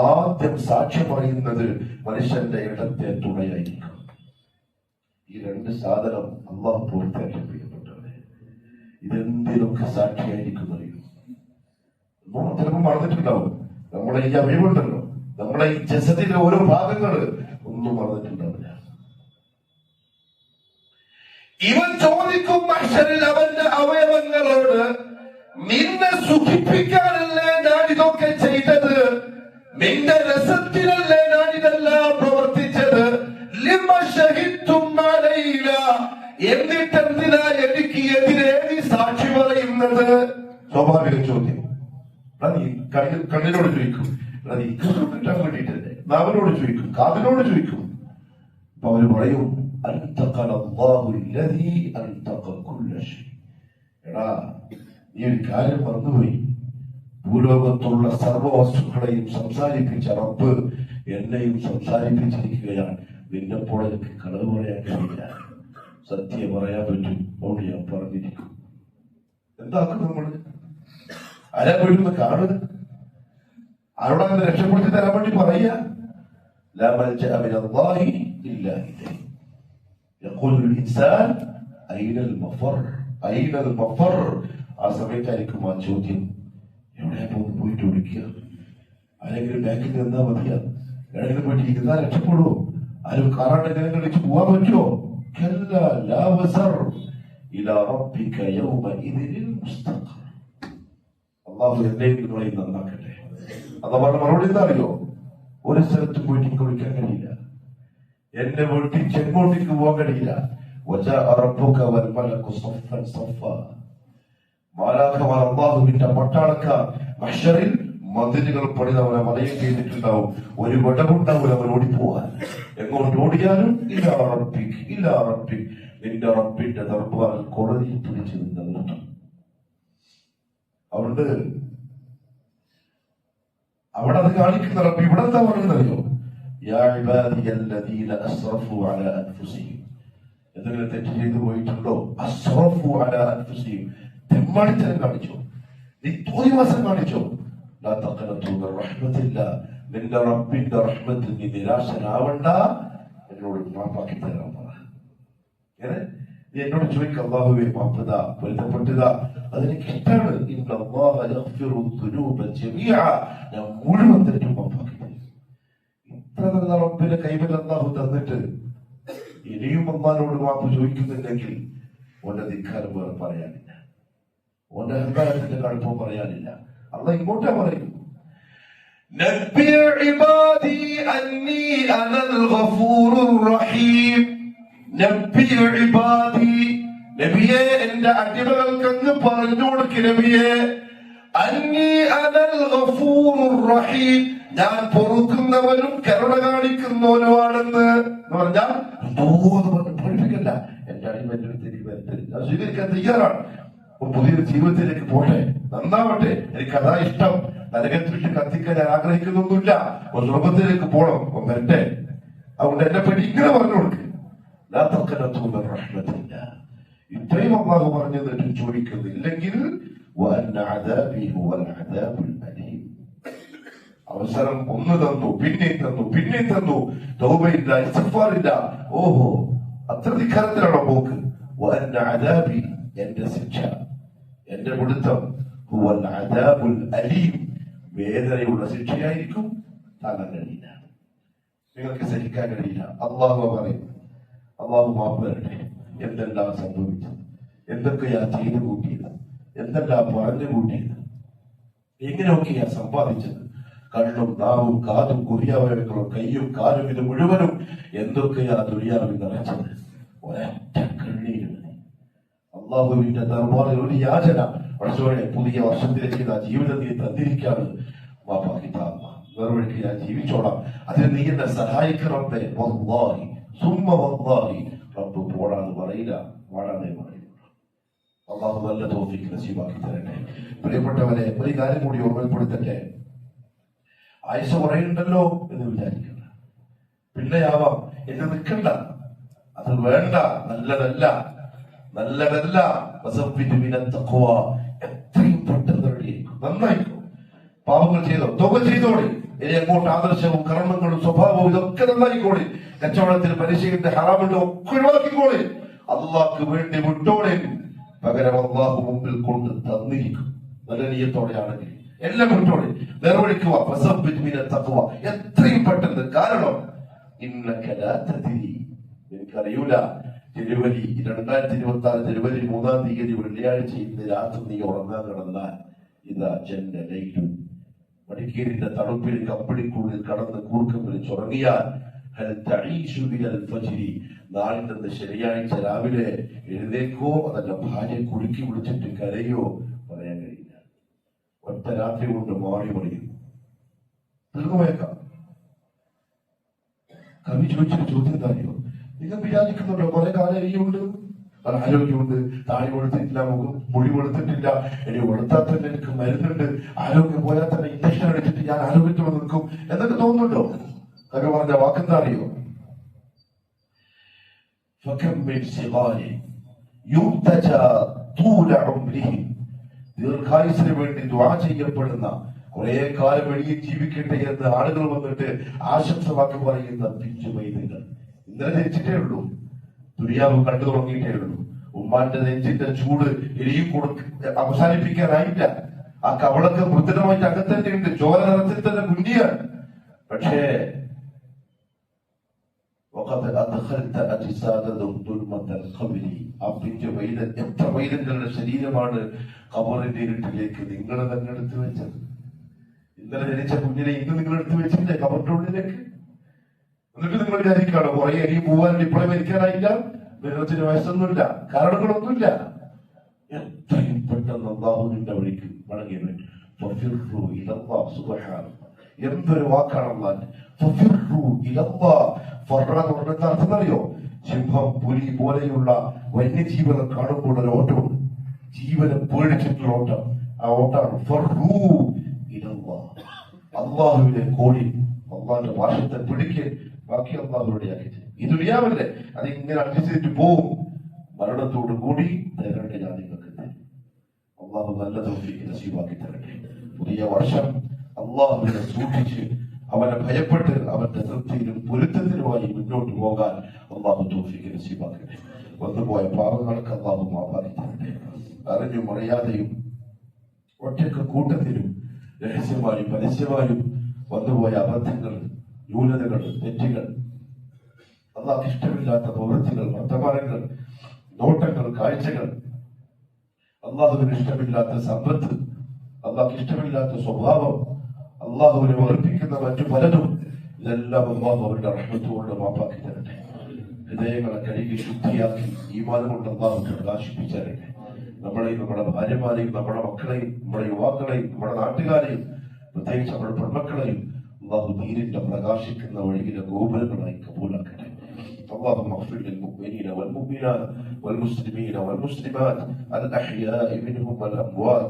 ആദ്യം സാക്ഷ്യം പറയുന്നത് മനുഷ്യന്റെ ഇടത്തെ തുണയായിരിക്കും. ഈ 2 സാധനം അല്ലാഹു പൂർത്തിയാക്കി പ്രിയപ്പെട്ടവരെ. ഇതെന്തിനൊക്കെ സാക്ഷിയായിരിക്കും അറിയും. നമ്മൾ ചിലപ്പോൾ മറന്നിട്ടുണ്ടാവും. നമ്മളെ ഈ അവയവുണ്ടല്ലോ, നമ്മളെ ഈ ജസദിലെ ഓരോ ഭാഗങ്ങള് ഒന്നും മറന്നിട്ടുണ്ടാവില്ല. ഇവൻ ചോദിക്കും മഹ്ശറിൽ അവന്റെ അവയവങ്ങളോട്, നിന്നെ സുഖിപ്പിക്കാനല്ലേ ഞാൻ ഇതൊക്കെ ചെയ്തു? നിന്റെ രസത്തിനല്ലേ ഞാൻ ഇതെല്ലാം പ്രവർത്തിച്ചത്. ലിമ ശഹിദ്തും അലൈന, എന്നിട്ടെന്തിനാ എനിക്ക് എതിരെ നീ സാക്ഷി പറയുന്നത്? സ്വാഭാവിക ചോദ്യം. നീ കണ്ണിനോട് ചോദിക്കും, നീ കിട്ടാൻ വേണ്ടിയിട്ടല്ലേ. നാവിനോട് ചോദിക്കും, കാതിനോട് ചോദിക്കും. അപ്പൊ അവര് പറയും, എടാ നീ ഒരു കാര്യം മറന്നുപോയി. ഭൂലോകത്തുള്ള സർവ്വ വസ്തുക്കളെയും സംസാരിപ്പിച്ച റബ്ബ് എന്നെയും സംസാരിപ്പിച്ചിരിക്കുകയാണ്. നിന്നെപ്പോലെ എനിക്ക് കളവ് പറയാൻ കഴിയില്ല, സത്യം പറയാൻ പറ്റും. അതുകൊണ്ട് ഞാൻ പറഞ്ഞിരിക്കും. എന്താക്കും നമ്മള്? ആരാ വീഴുന്ന കാണുക? ആരോടാ രക്ഷപ്പെടുത്തി തരാൻ വേണ്ടി പറയുക? ആ സമയത്തായിരിക്കും ആ ചോദ്യം. എവിടെയാ പോയിട്ട് വിളിക്കുക? ആരെങ്കിലും ബാങ്കിൽ നിന്നാ മതിയാ? എവിടെയെങ്കിലും പോയിട്ട് ഇരുന്നാൽ രക്ഷപ്പെടുവോ? ആരും കാറാണ്ട് എങ്ങനെ കളിച്ച് പോവാൻ പറ്റുമോ? അള്ളാഹു എന്നെയും നിങ്ങളെയും നന്നാക്കട്ടെ. അതാ പറഞ്ഞ മറുപടി എന്താ അറിയോ? ഒരു സ്ഥലത്തും പോയിട്ട് എനിക്ക് വിളിക്കാൻ കഴിയില്ല. എന്റെ വീട്ടിൽ ചെങ്കോട്ടിക്ക് പോകാൻ കഴിയില്ല. മാലാഖമാർ അള്ളാഹുവിന്റെ പട്ടാളക്കാർ മഹ്ശറിൽ മതിലുകൾ പണിതവനെ വലയം ചെയ്തിട്ടുണ്ടാവും. ഒരു വിടവുണ്ടാവില്ല അവൻ ഓടിപ്പോവാൻ. എങ്ങോട്ട് ഓടിയാലും ഇല്ലാ റബ്ബിക് നിന്റെ റബ്ബിന്റെ ദർബാറിൽ കോടതിയിൽ പിടിച്ച് നിന്റെ നിർത്തും. അതുകൊണ്ട് അവിടെ അത് കാണിക്കുന്ന റബ്ബ് ഇവിടെ എന്താ പറയുന്നറിയോ? എന്തെങ്കിലും തെറ്റ് ചെയ്തു പോയിട്ടുണ്ടോ? അസ്റഫു അലാ അൻഫുസിഹിം, തെമ്മാടിത്തരം കാണിച്ചോ, നീ തോന്നിവാസം കാണിച്ചോ? ലാ തഖ്നതു മിർ റഹ്മത്തില്ലാഹ്, നിന്റെ റബ്ബിന്റെ റഹ്മത്തിൽ നീ നിരാശനാവണ്ട, എന്നോട് മാപ്പാക്കി തരാൻ പറ. നീ എന്നോട് ചോദിക്കുക, അല്ലാഹുവേ മാപ്പുക, പൊരുത്തപ്പെട്ടുക, അതെനിക്ക് ഇഷ്ടമാണ്. ഇന്നല്ലാഹ യഗ്ഫിറു ദുനൂബ ജമീഅ, ഞാൻ മുഴുവൻ തെറ്റും മാപ്പാക്കി തരും. ഇത്ര നല്ല റബ്ബിനെ കൈമൽ അല്ലാഹു തന്നിട്ട് ഇനിയും അല്ലാഹുവോട് മാപ്പ് ചോദിക്കുന്നുണ്ടെങ്കിൽ ഓന്റെ ധിക്കാരം വേറെ പറയാനില്ല, ഓന്റെ അഹങ്കാരത്തിന്റെ കടുപ്പം പറയാനില്ല. അല്ലാഹ് ഇങ്ങോട്ടാ പറയും, നബ്ബി ഇബാദി അന്നി അനൽ ഗഫൂറുർ റഹീം. നബ്ബി ഇബാദി, നബിയെ എന്റെ അടിമകൾക്കങ്ങ് പറഞ്ഞു കൊടുക്ക് നബിയെ, അന്നി അനൽ ഗഫൂറുർ റഹീം, ഞാൻ പൊറുക്കുന്നവനും കരുണ കാണിക്കുന്നവനുമാണെന്ന് പറഞ്ഞാൽ പഠിപ്പിക്കല്ല. എന്റെ അടിമ എന്റെ അടുത്തേക്ക് വരട്ടെ, ഞാൻ സ്വീകരിക്കാൻ തയ്യാറാണ്. പുതിയൊരു ജീവിതത്തിലേക്ക് പോട്ടെ, നന്നാവട്ടെ, എനിക്ക് അതാ ഇഷ്ടം. നരകത്തിട്ട് കത്തിക്കാൻ ഞാൻ ആഗ്രഹിക്കുന്നൊന്നുമില്ല. ഒരു സ്വർഗത്തിലേക്ക് പോണം, വരട്ടെ. അതുകൊണ്ട് എന്നെ പറ്റി ഇങ്ങനെ പറഞ്ഞു കൊടുക്ക്. ഇത്രയും അല്ലാഹു പറഞ്ഞത് ചോദിക്കുന്നില്ലെങ്കിൽ അവസരം ഒന്ന് തന്നു, പിന്നെ തന്നു, തൗബയില്ല, ഇസ്തിഗ്ഫാറില്ല. ഓഹോ, അത്ര ധിക്കാരത്തിലാണോ പോക്ക്? അദാബി, എന്റെ ശിക്ഷ, എന്റെ പിടുത്തം, ഹുവൽ അദാബുൽ അലീം, വേദനയുള്ള ശിക്ഷയായിരിക്കും. താങ്ങാൻ കഴിയില്ല, നിങ്ങൾക്ക് സഹിക്കാൻ കഴിയില്ല. അല്ലാഹു പറയും, അല്ലാഹു മാപ്പ് തരട്ടെ. എന്തെല്ലാം സംഭവിച്ചത്, എന്തൊക്കെയാ ചെയ്തു കൂട്ടിയത്, എന്തെല്ലാം പറഞ്ഞു കൂട്ടിയത്, എങ്ങനെയൊക്കെയാ സമ്പാദിച്ചത്, കണ്ണും നാവും കാതും കുറിയാവയവങ്ങളും കയ്യും കാലും, ഇത് മുഴുവനും എന്തൊക്കെയാ ദുനിയാവിൽ നിറച്ചത്. ഒരൊറ്റ കണ്ണീര് അള്ളാഹുവിന്റെ ദർബാറിൽ ഒരു യാചന, പടച്ചോനെ പുതിയ വർഷത്തിലേക്ക് ആ ജീവിതത്തിൽ തന്നിരിക്കാണ്, മാപ്പാക്കി താങ്ങ, വേറൊഴുക്ക് ഞാൻ ജീവിച്ചോളാം, അതിന് നീ എന്നെ സഹായിക്കറബ്ബേ. വല്ലാഹി സുമ്മ വല്ലാഹി, റബ്ബ് പോടാന്ന് പറയില്ല, വാടാന്നേ പറയില്ല. അള്ളാഹു നല്ല തൗഫീഖ് നസീബാക്കി തരട്ടെ. പ്രിയപ്പെട്ടവരെ, ഒരു കാര്യം കൂടി ഓർമ്മപ്പെടുത്തട്ടെ. ആയിഷ പറയുന്നുണ്ടല്ലോ എന്ന് വിചാരിക്കണ്ട, പിന്നെയാവാം എന്ന് നിൽക്കണ്ട, അത് വേണ്ട, നല്ലതല്ല. എത്രയും പെട്ടെന്ന് നന്നായിക്കോ. പാപങ്ങൾ ചെയ്തോ, തുക ചെയ്തോളി. ഇനി അങ്ങോട്ട് ആദർശവും കർമ്മങ്ങളും സ്വഭാവവും ഇതൊക്കെ നന്നായിക്കോളി. കച്ചവടത്തിൽ പലിശയുടെ ഹറാമിന്റെ ഒക്കെ ഒഴിവാക്കിക്കോളി. അള്ളാഹ്ക്ക് വേണ്ടി വിട്ടോളി. പകരം അള്ളാഹു മുമ്പിൽ കൊണ്ട് തന്നിരിക്കും. നല്ല നീയത്തോടെയാണെങ്കിൽ എല്ലാം വിട്ടോളി, നിർവഹിക്കുക. എത്രയും പെട്ടെന്ന്. കാരണം എനിക്കറിയൂല, ജനുവരി 2026 ജനുവരി 3-ാം തീയതി വെള്ളിയാഴ്ച ഇന്ന് രാത്രി നീ ഉറങ്ങാൻ കിടന്നാൽ ഇതാ ജന്ന ലൈലു, മടിക്കേരിന്റെ തണുപ്പിൽ കമ്പിളിക്കുള്ളിൽ കടന്ന് കൂർക്കം വിളിച്ചുറങ്ങിയാൽ നാളിന്റെ ശനിയാഴ്ച രാവിലെ എഴുന്നേക്കോ അതല്ല ഭാര്യ കുടുക്കി വിളിച്ചിട്ട് കരയോ പറയാൻ കഴിയില്ല. ഒറ്റ രാത്രി കൊണ്ട് മാറി മറിയും. തീർന്നുപോയേക്കാം. കവി ചോദിച്ചൊരു ചോദ്യം എന്തായോ, നിങ്ങൾ വിചാരിക്കുന്നുണ്ടോ കുറെ കാലം ഇനിയുണ്ട്, ആരോഗ്യമുണ്ട്, താഴെ കൊടുത്തിട്ടില്ല, മുടി കൊടുത്തിട്ടില്ല, ഇനി കൊടുത്താൽ തന്നെ എനിക്ക് മരുന്നുണ്ട്, ആരോഗ്യം പോയാൽ തന്നെ ഇൻജക്ഷൻ അടിച്ചിട്ട് ഞാൻ ആരോഗ്യത്തോടെ നിൽക്കും എന്നൊക്കെ തോന്നുന്നുണ്ടോ? അതൊക്കെ പറഞ്ഞ വാക്കെന്താ അറിയോ? ദീർഘായുസിന് വേണ്ടി ദുആ ചെയ്യപ്പെടുന്ന, കുറെ കാലം വെളിയിൽ ജീവിക്കട്ടെ എന്ന് ആളുകൾ വന്നിട്ട് ആശംസ വാക്ക് പറയുന്ന പിഞ്ചു പൈതങ്ങൾ ഇന്നലെ ജനിച്ചിട്ടേ ഉള്ളൂ, ദുനിയാവ് കണ്ടു തുടങ്ങിയിട്ടേ ഉള്ളൂ. ഉമ്മാന്റെ നെഞ്ചിന്റെ ചൂട് എരിയും അവസാനിപ്പിക്കാനായില്ല. ആ കവളൊക്കെ വൃദ്ധമായിട്ട് അകത്തന്നെ ഉണ്ട്, ചോര നിറത്തിൽ തന്നെ കുഞ്ഞിയാണ്. പക്ഷേ ആ പിഞ്ചു പൈതൽ, എത്ര പൈതങ്ങളുടെ ശരീരമാണ് ഖബറിന്റെ ഇരുട്ടിലേക്ക് നിങ്ങൾ തന്നെ എടുത്തു വെച്ചത്. ഇന്നലെ ജനിച്ച കുഞ്ഞിനെ ഇന്ന് നിങ്ങൾ എടുത്തു വെച്ചില്ലേ ഖബറിന്റെ ഉള്ളിലേക്ക്? എന്നിട്ട് നിങ്ങൾ വിചാരിക്കാണോ കുറെ അരിയും പോവാനും ഇപ്പോഴേ മരിക്കാനായില്ല, മരണത്തിന് വയസ്സൊന്നുമില്ല, കാരണങ്ങളൊന്നുമില്ല. എത്രയും പെട്ടെന്ന് അല്ലാഹുവിന്റെ വഴിക്ക് മടങ്ങിയവൻ. എന്തൊരു വാക്കാണ് അർത്ഥം അറിയോ? സിംഹം, പുലി പോലെയുള്ള വന്യജീവികളെ കാണുമ്പോൾ ഒരു ഓട്ടം, ജീവനെ പേടിച്ചിട്ടുള്ള ഓട്ടം. ആ ഓട്ടാണ് അള്ളാഹുവിനെ കോഴി, അള്ളാഹിന്റെ ഭാഷത്തെ പിടിക്ക്, ബാക്കി അള്ളാഹുവിടെ ആക്കിച്ച്. ഈ ദുനിയാവല്ലേ, അതിങ്ങനെ അടിച്ചിട്ട് പോവും. മരണത്തോടു കൂടി തരേണ്ട ജാതികൾക്ക് അള്ളാഹു നല്ല തൗഫീഖ് നസീബാക്കി തരട്ടെ. പുതിയ വർഷം അള്ളാഹുവിനെ സൂക്ഷിച്ച് അവനെ ഭയപ്പെട്ട് അവന്റെ തൃപ്തിയിലും പൊരുത്തത്തിലുമായി മുന്നോട്ട് പോകാൻ അള്ളാഹു തൗഫീഖ് നസീബാക്കട്ടെ. വന്നുപോയ പാപങ്ങൾക്ക് അള്ളാഹു മാപ്പാക്കി തരട്ടെ. അറിഞ്ഞും അറിയാതെയും ഒറ്റക്ക് കൂട്ടത്തിലും രഹസ്യമായും പരസ്യമായും വന്നുപോയ അബദ്ധങ്ങൾ, ന്യൂനതകൾ, തെറ്റുകൾ, അള്ളാഹ് ഇഷ്ടമില്ലാത്ത പ്രവൃത്തികൾ, വർത്തമാനങ്ങൾ, നോട്ടങ്ങൾ, കാഴ്ചകൾ, അള്ളാഹുവിന് ഇഷ്ടമില്ലാത്ത സമ്പത്ത്, അള്ളാഹ് ഇഷ്ടമില്ലാത്ത സ്വഭാവം, അള്ളാഹുവിനെ വെറുപ്പിക്കുന്ന മറ്റു പലതും, ഇതെല്ലാം അള്ളാഹു അവരുടെ റഹ്മത്ത് കൊണ്ട് മാപ്പാക്കി തരട്ടെ. ഹൃദയങ്ങളെ കഴുകി ശുദ്ധിയാക്കി ഈമാനം കൊണ്ട് അള്ളാഹു പ്രകാശിപ്പിച്ചരട്ടെ. നമ്മളെയും നമ്മുടെ ഭാര്യമാരെയും നമ്മുടെ മക്കളെയും നമ്മുടെ യുവാക്കളെയും നമ്മുടെ നാട്ടുകാരെയും പ്രത്യേകിച്ച് നമ്മുടെ പെൺമക്കളെയും അള്ളാഹു ദീനിന്റെ പ്രകാശിക്കുന്ന വഴിയിലെ ഗോപുരങ്ങളായി കബൂലാക്കട്ടെ. اللهم اغفر للمؤمنين والمؤمنات والمسلمين والمسلمات الأحياء منهم والأموات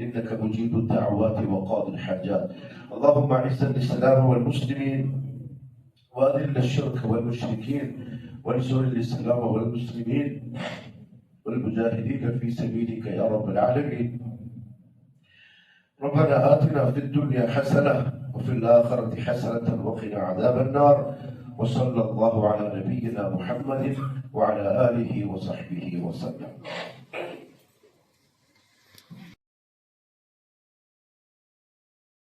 إنك مجيب الدعوات وقاضي الحاجات. اللهم أعز الإسلام والمسلمين وأذل الشرك والمشركين وانصر الإسلام والمسلمين والمجاهدين في سبيلك يا رب العالمين. ربنا آتنا في الدنيا حسنة وفي الآخرة حسنة وقنا عذاب النار. وصلى الله على نبينا محمد وعلى آله وصحبه وسلم.